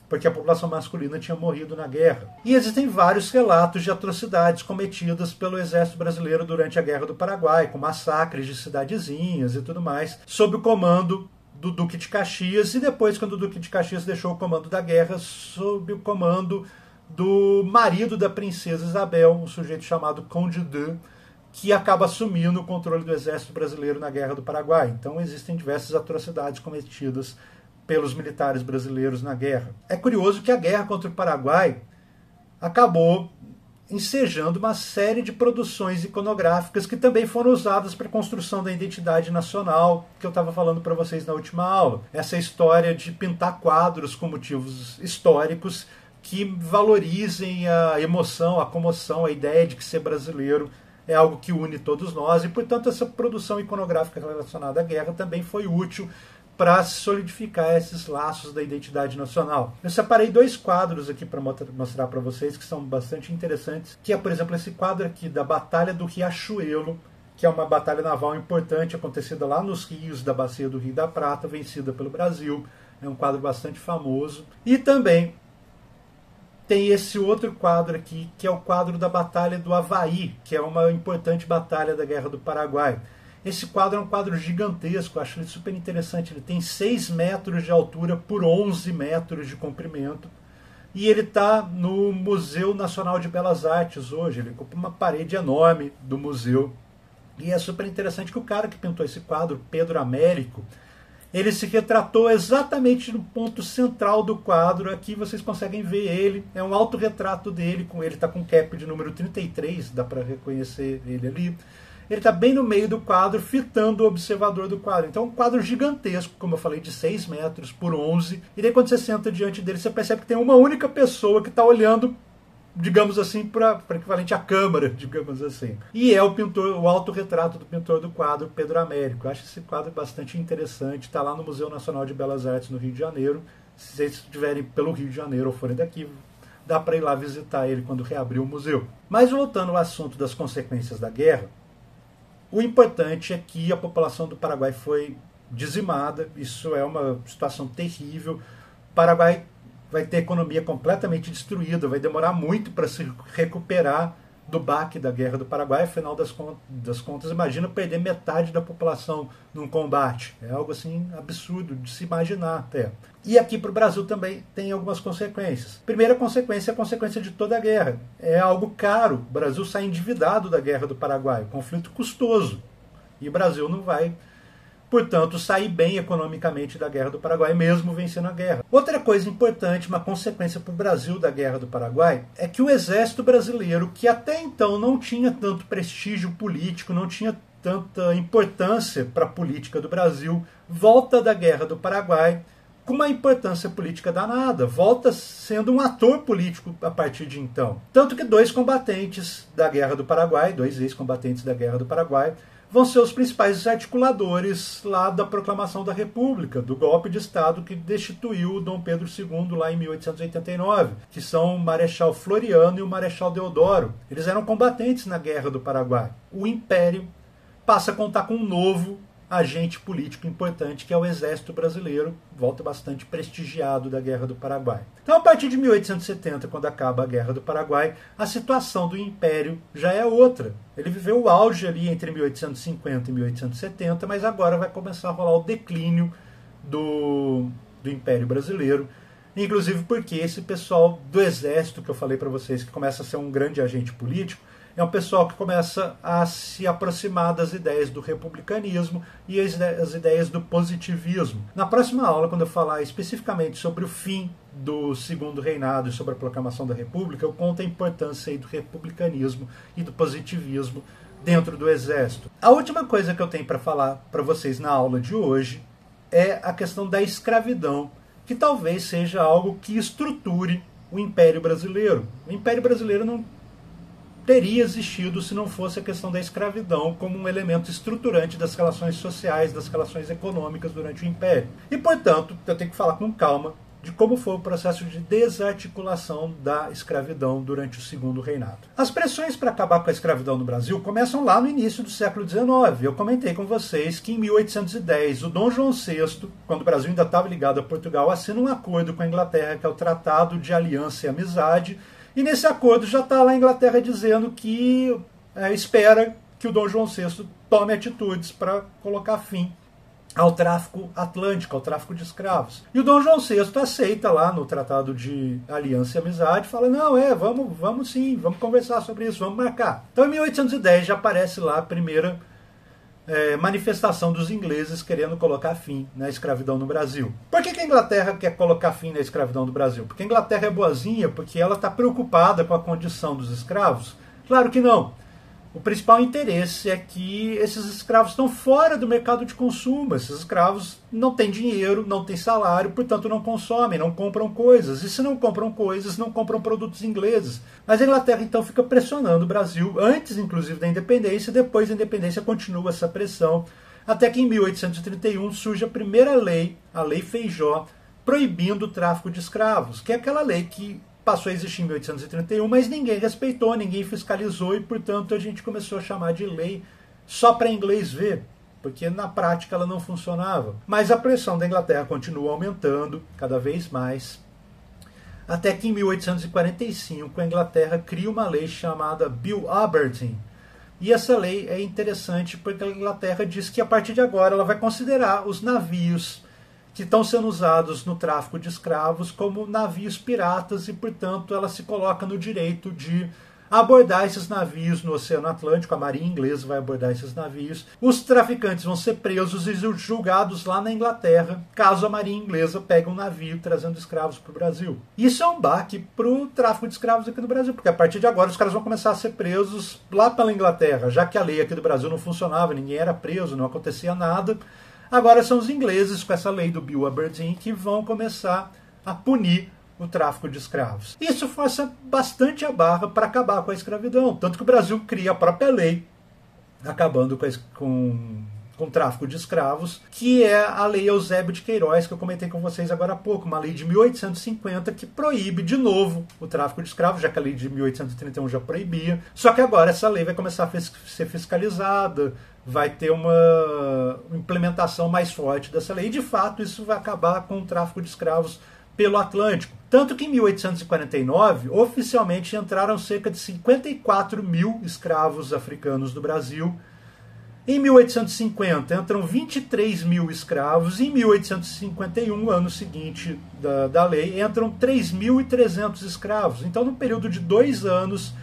porque a população masculina tinha morrido na guerra. E existem vários relatos de atrocidades cometidas pelo exército brasileiro durante a Guerra do Paraguai, com massacres de cidadezinhas e tudo mais, sob o comando do Duque de Caxias, e depois, quando o Duque de Caxias deixou o comando da guerra, sob o comando do marido da princesa Isabel, um sujeito chamado Conde de, que acaba assumindo o controle do exército brasileiro na Guerra do Paraguai. Então existem diversas atrocidades cometidas pelos militares brasileiros na guerra. É curioso que a guerra contra o Paraguai acabou ensejando uma série de produções iconográficas que também foram usadas para a construção da identidade nacional, que eu estava falando para vocês na última aula. Essa história de pintar quadros com motivos históricos que valorizem a emoção, a comoção, a ideia de que ser brasileiro é algo que une todos nós, e, portanto, essa produção iconográfica relacionada à guerra também foi útil para solidificar esses laços da identidade nacional. Eu separei 2 quadros aqui para mostrar para vocês que são bastante interessantes, que é, por exemplo, esse quadro aqui da Batalha do Riachuelo, que é uma batalha naval importante acontecida lá nos rios da bacia do Rio da Prata, vencida pelo Brasil. É um quadro bastante famoso. E também tem esse outro quadro aqui, que é o quadro da Batalha do Havaí, que é uma importante batalha da Guerra do Paraguai. Esse quadro é um quadro gigantesco, eu acho ele super interessante. Ele tem 6 metros de altura por 11 metros de comprimento. E ele está no Museu Nacional de Belas Artes hoje. Ele ocupa uma parede enorme do museu. E é super interessante que o cara que pintou esse quadro, Pedro Américo, ele se retratou exatamente no ponto central do quadro. Aqui vocês conseguem ver ele. É um autorretrato dele. Ele está com cap de número 33, dá para reconhecer ele ali. Ele está bem no meio do quadro, fitando o observador do quadro. Então é um quadro gigantesco, como eu falei, de 6 metros por 11. E daí quando você senta diante dele, você percebe que tem uma única pessoa que está olhando, digamos assim, para equivalente à câmara, digamos assim. E é o pintor, o autorretrato do pintor do quadro, Pedro Américo. Eu acho esse quadro bastante interessante. Está lá no Museu Nacional de Belas Artes, no Rio de Janeiro. Se vocês estiverem pelo Rio de Janeiro ou forem daqui, dá para ir lá visitar ele quando reabrir o museu. Mas voltando ao assunto das consequências da guerra, o importante é que a população do Paraguai foi dizimada. Isso é uma situação terrível. O Paraguai vai ter a economia completamente destruída, vai demorar muito para se recuperar do baque da Guerra do Paraguai. Afinal das contas, imagina perder metade da população num combate. É algo assim absurdo de se imaginar até. E aqui para o Brasil também tem algumas consequências. Primeira consequência é a consequência de toda a guerra. É algo caro. O Brasil sai endividado da Guerra do Paraguai. Conflito custoso. E o Brasil não vai, portanto, sair bem economicamente da Guerra do Paraguai, mesmo vencendo a guerra. Outra coisa importante, uma consequência para o Brasil da Guerra do Paraguai, é que o exército brasileiro, que até então não tinha tanto prestígio político, não tinha tanta importância para a política do Brasil, volta da Guerra do Paraguai com uma importância política danada, volta sendo um ator político a partir de então. Tanto que dois combatentes da Guerra do Paraguai, dois ex-combatentes da Guerra do Paraguai, vão ser os principais articuladores lá da proclamação da República, do golpe de Estado que destituiu o Dom Pedro II lá em 1889, que são o Marechal Floriano e o Marechal Deodoro. Eles eram combatentes na Guerra do Paraguai. O Império passa a contar com um novo agente político importante, que é o Exército Brasileiro, volta bastante prestigiado da Guerra do Paraguai. Então, a partir de 1870, quando acaba a Guerra do Paraguai, a situação do Império já é outra. Ele viveu o auge ali entre 1850 e 1870, mas agora vai começar a rolar o declínio do Império Brasileiro, inclusive porque esse pessoal do Exército, que eu falei para vocês, que começa a ser um grande agente político, é um pessoal que começa a se aproximar das ideias do republicanismo e as ideias do positivismo. Na próxima aula, quando eu falar especificamente sobre o fim do Segundo Reinado e sobre a proclamação da República, eu conto a importância aí do republicanismo e do positivismo dentro do Exército. A última coisa que eu tenho para falar para vocês na aula de hoje é a questão da escravidão, que talvez seja algo que estruture o Império Brasileiro. O Império Brasileiro não teria existido se não fosse a questão da escravidão como um elemento estruturante das relações sociais, das relações econômicas durante o Império. E, portanto, eu tenho que falar com calma de como foi o processo de desarticulação da escravidão durante o Segundo Reinado. As pressões para acabar com a escravidão no Brasil começam lá no início do século XIX. Eu comentei com vocês que em 1810 o Dom João VI, quando o Brasil ainda estava ligado a Portugal, assina um acordo com a Inglaterra, que é o Tratado de Aliança e Amizade. E nesse acordo já está lá a Inglaterra dizendo que espera que o Dom João VI tome atitudes para colocar fim ao tráfico atlântico, ao tráfico de escravos. E o Dom João VI aceita lá no Tratado de Aliança e Amizade, fala, não, vamos sim, vamos conversar sobre isso, vamos marcar. Então em 1810 já aparece lá a primeira manifestação dos ingleses querendo colocar fim na escravidão no Brasil. Por que a Inglaterra quer colocar fim na escravidão do Brasil? Porque a Inglaterra é boazinha, porque ela está preocupada com a condição dos escravos? Claro que não. O principal interesse é que esses escravos estão fora do mercado de consumo. Esses escravos não têm dinheiro, não têm salário, portanto não consomem, não compram coisas. E se não compram coisas, não compram produtos ingleses. Mas a Inglaterra então fica pressionando o Brasil, antes inclusive da independência, e depois da independência continua essa pressão, até que em 1831 surge a primeira lei, a Lei Feijó, proibindo o tráfico de escravos, que é aquela lei que passou a existir em 1831, mas ninguém respeitou, ninguém fiscalizou e, portanto, a gente começou a chamar de lei só para inglês ver, porque na prática ela não funcionava. Mas a pressão da Inglaterra continua aumentando cada vez mais, até que em 1845 a Inglaterra cria uma lei chamada Bill Aberdeen. E essa lei é interessante porque a Inglaterra diz que a partir de agora ela vai considerar os navios que estão sendo usados no tráfico de escravos como navios piratas e, portanto, ela se coloca no direito de abordar esses navios no Oceano Atlântico. A Marinha Inglesa vai abordar esses navios. Os traficantes vão ser presos e julgados lá na Inglaterra, caso a Marinha Inglesa pegue um navio trazendo escravos para o Brasil. Isso é um baque para o tráfico de escravos aqui no Brasil, porque a partir de agora os caras vão começar a ser presos lá pela Inglaterra, já que a lei aqui do Brasil não funcionava, ninguém era preso, não acontecia nada. Agora são os ingleses, com essa lei do Bill Aberdeen, que vão começar a punir o tráfico de escravos. Isso força bastante a barra para acabar com a escravidão. Tanto que o Brasil cria a própria lei, acabando com o tráfico de escravos, que é a Lei Eusébio de Queiroz, que eu comentei com vocês agora há pouco, uma lei de 1850 que proíbe de novo o tráfico de escravos, já que a lei de 1831 já proibia. Só que agora essa lei vai começar a ser fiscalizada, vai ter uma implementação mais forte dessa lei. E, de fato, isso vai acabar com o tráfico de escravos pelo Atlântico. Tanto que em 1849, oficialmente entraram cerca de 54 mil escravos africanos no Brasil. Em 1850, entram 23 mil escravos. Em 1851, ano seguinte da lei, entram 3.300 escravos. Então, no período de 2 anos,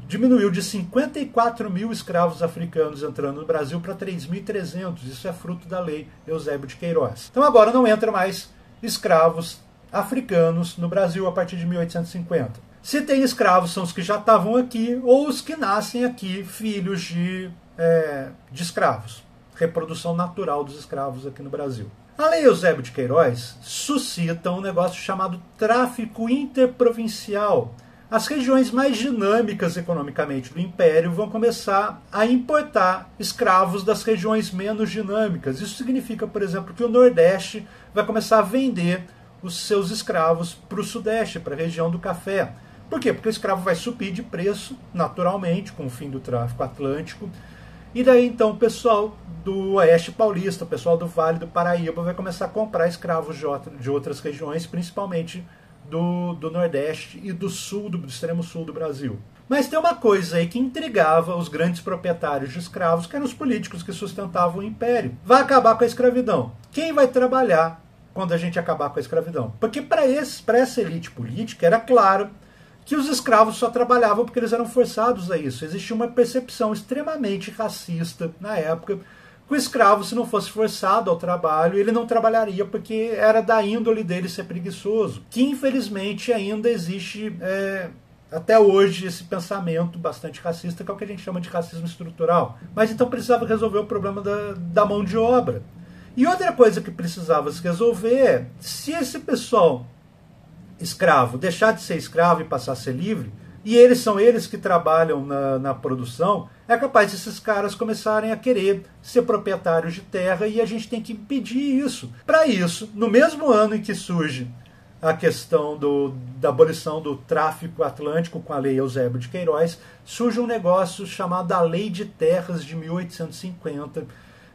diminuiu de 54 mil escravos africanos entrando no Brasil para 3.300. Isso é fruto da lei Eusébio de Queiroz. Então agora não entra mais escravos africanos no Brasil a partir de 1850. Se tem escravos, são os que já estavam aqui ou os que nascem aqui, filhos de escravos. reprodução natural dos escravos aqui no Brasil. A Lei Eusébio de Queiroz suscita um negócio chamado tráfico interprovincial. As regiões mais dinâmicas economicamente do Império vão começar a importar escravos das regiões menos dinâmicas. Isso significa, por exemplo, que o Nordeste vai começar a vender os seus escravos para o Sudeste, para a região do café. Por quê? Porque o escravo vai subir de preço, naturalmente, com o fim do tráfico atlântico. E daí, então, o pessoal do Oeste Paulista, o pessoal do Vale do Paraíba, vai começar a comprar escravos de outras regiões, principalmente do Nordeste e do sul, do extremo sul do Brasil. Mas tem uma coisa aí que intrigava os grandes proprietários de escravos, que eram os políticos que sustentavam o Império. Vai acabar com a escravidão. Quem vai trabalhar quando a gente acabar com a escravidão? Porque para essa elite política era claro que os escravos só trabalhavam porque eles eram forçados a isso. Existia uma percepção extremamente racista na época, que o escravo, se não fosse forçado ao trabalho, ele não trabalharia porque era da índole dele ser preguiçoso. Que infelizmente ainda existe até hoje esse pensamento bastante racista, que é o que a gente chama de racismo estrutural. Mas então precisava resolver o problema da mão de obra. E outra coisa que precisava se resolver é, se esse pessoal escravo deixar de ser escravo e passar a ser livre, e são eles que trabalham na produção, é capaz desses caras começarem a querer ser proprietários de terra, e a gente tem que impedir isso. Para isso, no mesmo ano em que surge a questão da abolição do tráfico atlântico com a Lei Eusébio de Queiroz, surge um negócio chamado a Lei de Terras de 1850,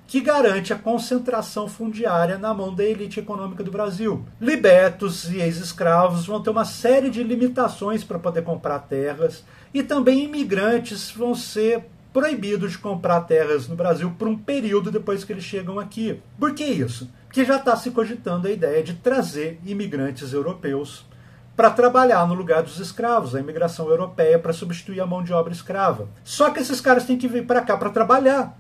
que garante a concentração fundiária na mão da elite econômica do Brasil. Libertos e ex-escravos vão ter uma série de limitações para poder comprar terras, e também imigrantes vão ser proibidos de comprar terras no Brasil por um período depois que eles chegam aqui. Por que isso? Porque já está se cogitando a ideia de trazer imigrantes europeus para trabalhar no lugar dos escravos, a imigração europeia, para substituir a mão de obra escrava. Só que esses caras têm que vir para cá para trabalhar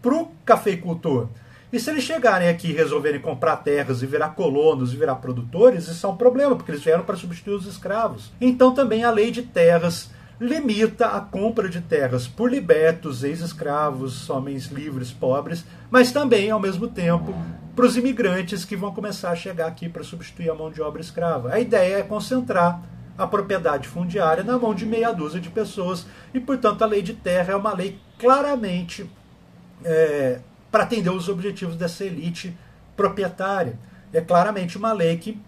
para o cafeicultor. E se eles chegarem aqui e resolverem comprar terras e virar colonos e virar produtores, isso é um problema, porque eles vieram para substituir os escravos. Então também a Lei de Terras limita a compra de terras por libertos, ex-escravos, homens livres, pobres, mas também, ao mesmo tempo, para os imigrantes que vão começar a chegar aqui para substituir a mão de obra escrava. A ideia é concentrar a propriedade fundiária na mão de meia dúzia de pessoas, e, portanto, a Lei de Terra é uma lei claramente para atender os objetivos dessa elite proprietária. É claramente uma lei que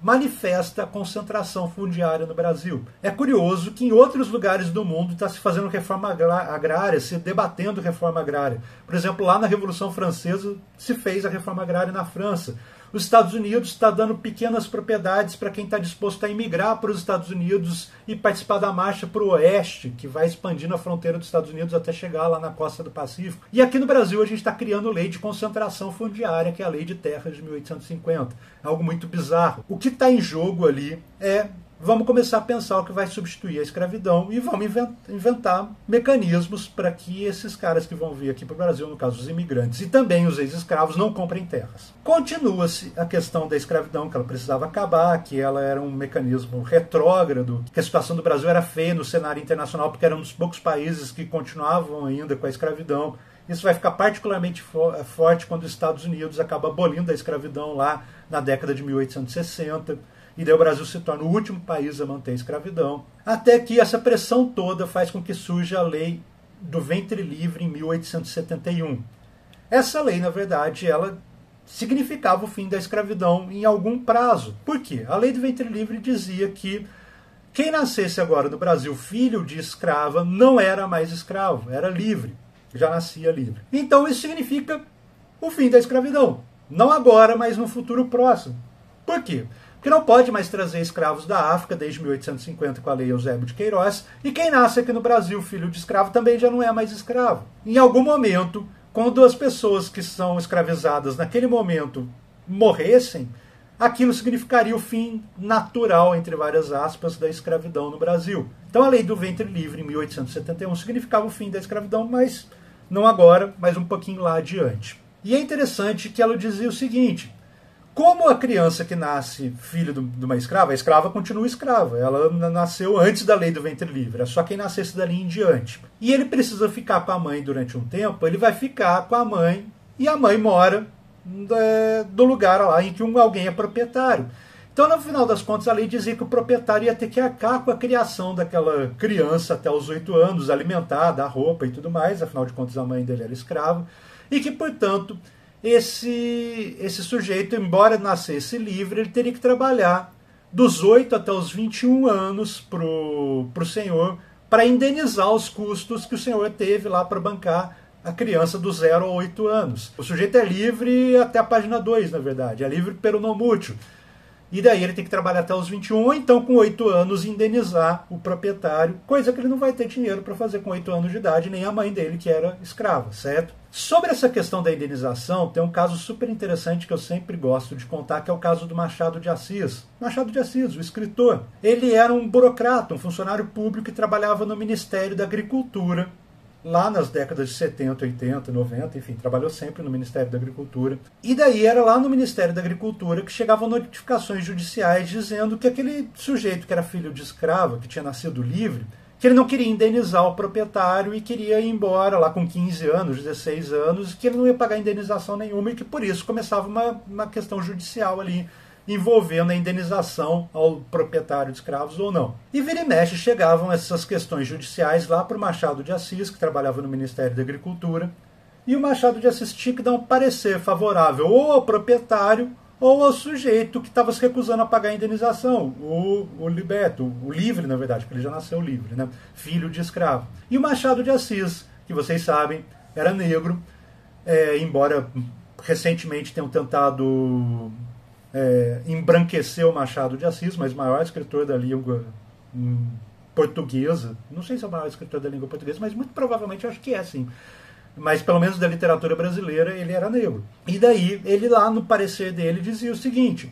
manifesta a concentração fundiária no Brasil. É curioso que em outros lugares do mundo está se fazendo reforma agrária, se debatendo reforma agrária. Por exemplo, lá na Revolução Francesa se fez a reforma agrária na França. Os Estados Unidos está dando pequenas propriedades para quem está disposto a emigrar para os Estados Unidos e participar da marcha para o oeste, que vai expandindo a fronteira dos Estados Unidos até chegar lá na costa do Pacífico. E aqui no Brasil a gente está criando lei de concentração fundiária, que é a Lei de Terras de 1850. É algo muito bizarro. O que está em jogo ali é: vamos começar a pensar o que vai substituir a escravidão e vamos inventar mecanismos para que esses caras que vão vir aqui para o Brasil, no caso os imigrantes e também os ex-escravos, não comprem terras. Continua-se a questão da escravidão, que ela precisava acabar, que ela era um mecanismo retrógrado, que a situação do Brasil era feia no cenário internacional, porque era um dos poucos países que continuavam ainda com a escravidão. Isso vai ficar particularmente forte quando os Estados Unidos acabam abolindo a escravidão lá na década de 1860. E daí o Brasil se torna o último país a manter a escravidão. Até que essa pressão toda faz com que surja a lei do ventre livre em 1871. Essa lei, na verdade, ela significava o fim da escravidão em algum prazo. Por quê? A lei do ventre livre dizia que quem nascesse agora no Brasil filho de escrava não era mais escravo, era livre, já nascia livre. Então isso significa o fim da escravidão. Não agora, mas no futuro próximo. Por quê? Porque não pode mais trazer escravos da África desde 1850 com a Lei Eusébio de Queiroz, e quem nasce aqui no Brasil filho de escravo também já não é mais escravo. Em algum momento, quando as pessoas que são escravizadas naquele momento morressem, aquilo significaria o fim natural, entre várias aspas, da escravidão no Brasil. Então a Lei do Ventre Livre, em 1871, significava o fim da escravidão, mas não agora, mas um pouquinho lá adiante. E é interessante que ela dizia o seguinte: Como a criança que nasce filho de uma escrava, a escrava continua escrava. Ela nasceu antes da lei do ventre livre. É só quem nascesse dali em diante. E ele precisa ficar com a mãe durante um tempo. Ele vai ficar com a mãe e a mãe mora do lugar lá em que alguém é proprietário. Então, no final das contas, a lei dizia que o proprietário ia ter que arcar com a criação daquela criança até os 8 anos, alimentar, dar roupa e tudo mais. Afinal de contas, a mãe dele era escrava. E que, portanto, esse sujeito, embora nascesse livre, ele teria que trabalhar dos 8 até os 21 anos para o senhor, para indenizar os custos que o senhor teve lá para bancar a criança do 0 a 8 anos. O sujeito é livre até a página 2, na verdade, é livre pelo não mútuo. E daí ele tem que trabalhar até os 21, ou então com 8 anos indenizar o proprietário, coisa que ele não vai ter dinheiro para fazer com 8 anos de idade, nem a mãe dele, que era escrava, certo? Sobre essa questão da indenização, tem um caso super interessante que eu sempre gosto de contar, que é o caso do Machado de Assis. Machado de Assis, o escritor. Ele era um burocrata, um funcionário público que trabalhava no Ministério da Agricultura, lá nas décadas de 70, 80, 90, enfim, trabalhou sempre no Ministério da Agricultura. E daí era lá no Ministério da Agricultura que chegavam notificações judiciais dizendo que aquele sujeito que era filho de escravo, que tinha nascido livre, que ele não queria indenizar o proprietário e queria ir embora lá com 15 anos, 16 anos, que ele não ia pagar indenização nenhuma e que por isso começava uma questão judicial ali, envolvendo a indenização ao proprietário de escravos ou não. E vira e mexe chegavam essas questões judiciais lá para o Machado de Assis, que trabalhava no Ministério da Agricultura, e o Machado de Assis tinha que dar um parecer favorável ou ao proprietário ou ao sujeito que estava se recusando a pagar a indenização, o liberto, o livre, na verdade, porque ele já nasceu livre, né? Filho de escravo. E o Machado de Assis, que vocês sabem, era negro, embora recentemente tenham tentado embranquecer o Machado de Assis, mas o maior escritor da língua portuguesa, não sei se é o maior escritor da língua portuguesa, mas muito provavelmente eu acho que é, sim. Mas pelo menos da literatura brasileira ele era negro. E daí ele lá no parecer dele dizia o seguinte: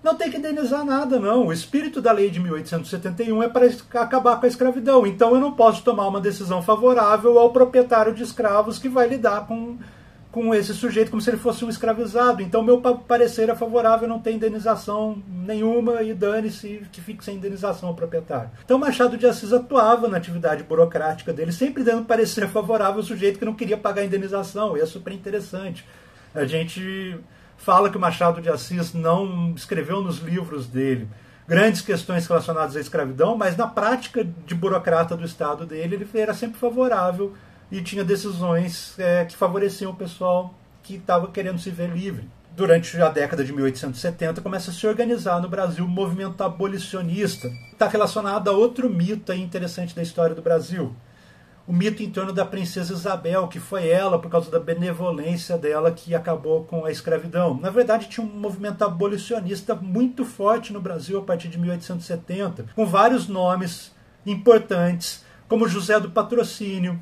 não tem que indenizar nada, não. O espírito da lei de 1871 é para acabar com a escravidão. Então eu não posso tomar uma decisão favorável ao proprietário de escravos que vai lidar com esse sujeito como se ele fosse um escravizado. Então meu parecer é favorável, não tem indenização nenhuma e dane-se que fique sem indenização ao proprietário. Então Machado de Assis atuava na atividade burocrática dele, sempre dando parecer favorável ao sujeito que não queria pagar a indenização, e é super interessante. A gente fala que o Machado de Assis não escreveu nos livros dele grandes questões relacionadas à escravidão, mas na prática de burocrata do Estado dele, ele era sempre favorável e tinha decisões que favoreciam o pessoal que estava querendo se ver livre. Durante a década de 1870, começa a se organizar no Brasil um movimento abolicionista. Está relacionado a outro mito aí interessante da história do Brasil. O mito em torno da princesa Isabel, que foi ela, por causa da benevolência dela, que acabou com a escravidão. Na verdade, tinha um movimento abolicionista muito forte no Brasil a partir de 1870, com vários nomes importantes, como José do Patrocínio,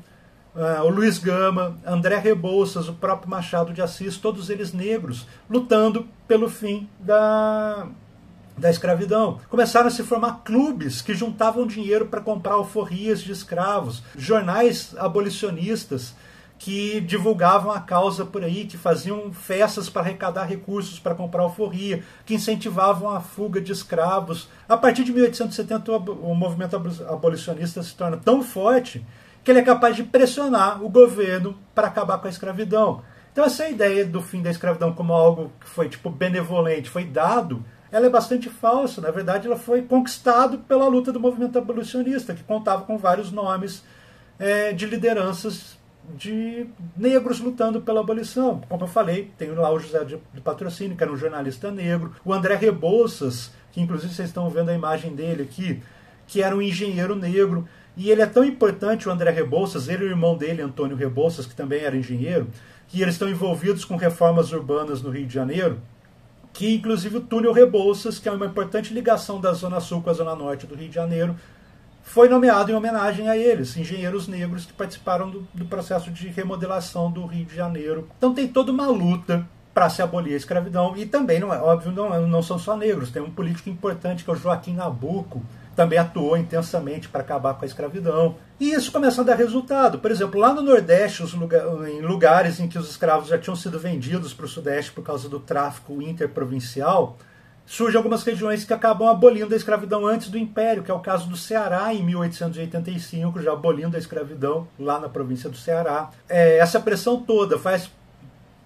o Luiz Gama, André Rebouças, o próprio Machado de Assis, todos eles negros, lutando pelo fim da escravidão. Começaram a se formar clubes que juntavam dinheiro para comprar alforrias de escravos, jornais abolicionistas que divulgavam a causa por aí, que faziam festas para arrecadar recursos para comprar alforria, que incentivavam a fuga de escravos. A partir de 1870, o movimento abolicionista se torna tão forte que ele é capaz de pressionar o governo para acabar com a escravidão. Então essa ideia do fim da escravidão como algo que foi tipo benevolente, foi dado, ela é bastante falsa. Na verdade, ela foi conquistada pela luta do movimento abolicionista, que contava com vários nomes de lideranças de negros lutando pela abolição. Como eu falei, tem lá o José de Patrocínio, que era um jornalista negro, o André Rebouças, que inclusive vocês estão vendo a imagem dele aqui, que era um engenheiro negro. E ele é tão importante, o André Rebouças, ele e o irmão dele, Antônio Rebouças, que também era engenheiro, que eles estão envolvidos com reformas urbanas no Rio de Janeiro, que inclusive o túnel Rebouças, que é uma importante ligação da Zona Sul com a Zona Norte do Rio de Janeiro, foi nomeado em homenagem a eles, engenheiros negros que participaram do processo de remodelação do Rio de Janeiro. Então tem toda uma luta para se abolir a escravidão, e também, não é óbvio, não são só negros, tem um político importante que é o Joaquim Nabuco, também atuou intensamente para acabar com a escravidão. E isso começa a dar resultado. Por exemplo, lá no Nordeste, em lugares em que os escravos já tinham sido vendidos para o Sudeste por causa do tráfico interprovincial, surgem algumas regiões que acabam abolindo a escravidão antes do Império, que é o caso do Ceará, em 1885, já abolindo a escravidão lá na província do Ceará. Essa pressão toda faz,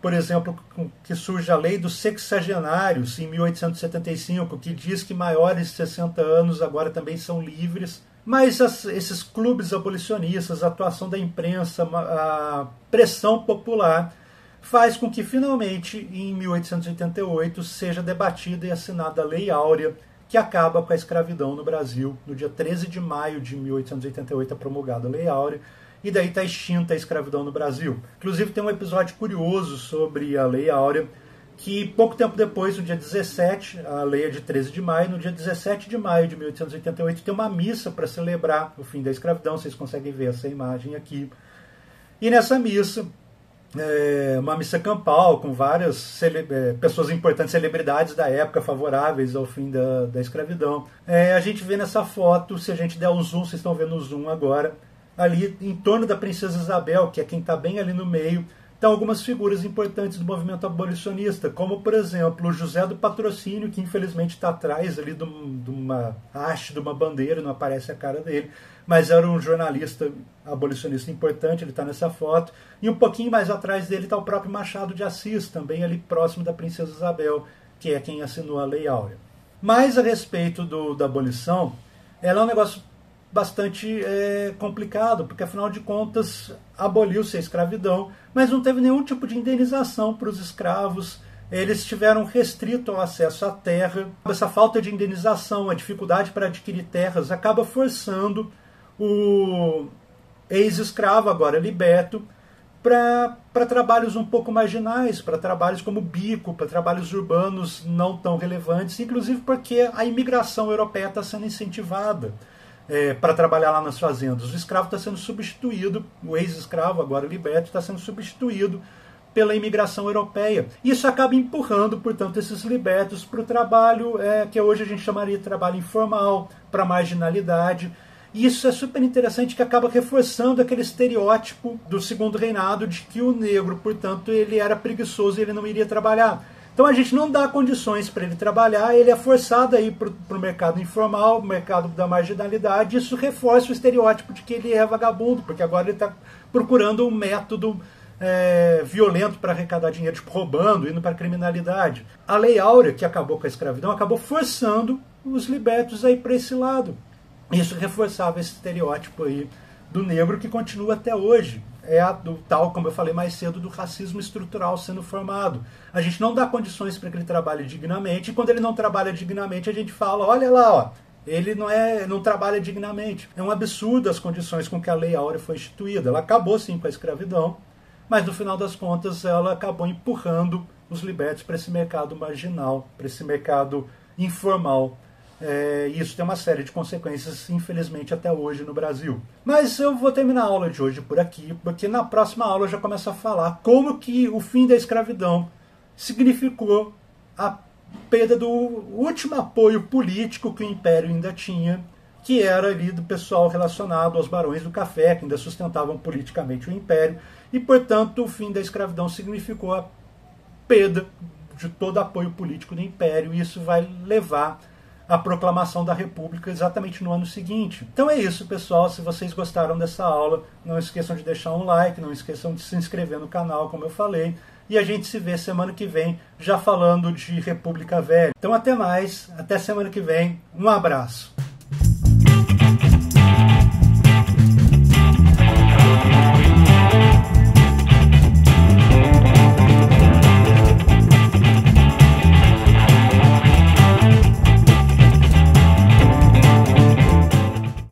por exemplo, que surge a lei dos sexagenários, em 1875, que diz que maiores de 60 anos agora também são livres. Mas esses clubes abolicionistas, a atuação da imprensa, a pressão popular, faz com que finalmente, em 1888, seja debatida e assinada a Lei Áurea, que acaba com a escravidão no Brasil. No dia 13 de maio de 1888 é promulgada a Lei Áurea, e daí está extinta a escravidão no Brasil. Inclusive tem um episódio curioso sobre a Lei Áurea, que pouco tempo depois, no dia 17, a lei é de 13 de maio, no dia 17 de maio de 1888 tem uma missa para celebrar o fim da escravidão, vocês conseguem ver essa imagem aqui. E nessa missa, uma missa campal com várias pessoas importantes, celebridades da época favoráveis ao fim da escravidão. A gente vê nessa foto, se a gente der o zoom, vocês estão vendo o zoom agora, ali em torno da princesa Isabel, que é quem está bem ali no meio, estão algumas figuras importantes do movimento abolicionista, como, por exemplo, o José do Patrocínio, que infelizmente está atrás ali de uma haste, de uma bandeira, não aparece a cara dele, mas era um jornalista abolicionista importante, ele está nessa foto. E um pouquinho mais atrás dele está o próprio Machado de Assis, também ali próximo da princesa Isabel, que é quem assinou a Lei Áurea. Mas a respeito da abolição, ela é um negócio bastante complicado, porque afinal de contas aboliu-se a escravidão, mas não teve nenhum tipo de indenização para os escravos. Eles estiveram restritos ao acesso à terra. Essa falta de indenização, a dificuldade para adquirir terras, acaba forçando o ex-escravo, agora liberto, para trabalhos um pouco marginais, para trabalhos como bico, para trabalhos urbanos não tão relevantes, inclusive porque a imigração europeia está sendo incentivada para trabalhar lá nas fazendas. O escravo está sendo substituído, o ex-escravo, agora liberto, está sendo substituído pela imigração europeia. Isso acaba empurrando, portanto, esses libertos para o trabalho que hoje a gente chamaria de trabalho informal, para a marginalidade. E isso é super interessante, que acaba reforçando aquele estereótipo do Segundo Reinado de que o negro, portanto, ele era preguiçoso e ele não iria trabalhar. Então a gente não dá condições para ele trabalhar, ele é forçado a ir para o mercado informal, o mercado da marginalidade. Isso reforça o estereótipo de que ele é vagabundo, porque agora ele está procurando um método violento para arrecadar dinheiro, tipo roubando, indo para a criminalidade. A Lei Áurea, que acabou com a escravidão, acabou forçando os libertos a ir para esse lado. Isso reforçava esse estereótipo aí do negro, que continua até hoje. Do tal, como eu falei mais cedo, do racismo estrutural sendo formado. A gente não dá condições para que ele trabalhe dignamente, e quando ele não trabalha dignamente, a gente fala, olha lá, ó, ele não trabalha dignamente. É um absurdo as condições com que a Lei Áurea foi instituída. Ela acabou sim com a escravidão, mas no final das contas ela acabou empurrando os libertos para esse mercado marginal, para esse mercado informal. E isso tem uma série de consequências, infelizmente, até hoje no Brasil. Mas eu vou terminar a aula de hoje por aqui, porque na próxima aula eu já começo a falar como que o fim da escravidão significou a perda do último apoio político que o Império ainda tinha, que era ali do pessoal relacionado aos barões do café, que ainda sustentavam politicamente o Império, e, portanto, o fim da escravidão significou a perda de todo apoio político do Império, e isso vai levar a proclamação da República exatamente no ano seguinte. Então é isso, pessoal. Se vocês gostaram dessa aula, não esqueçam de deixar um like, não esqueçam de se inscrever no canal, como eu falei, e a gente se vê semana que vem, já falando de República Velha. Então até mais, até semana que vem, um abraço.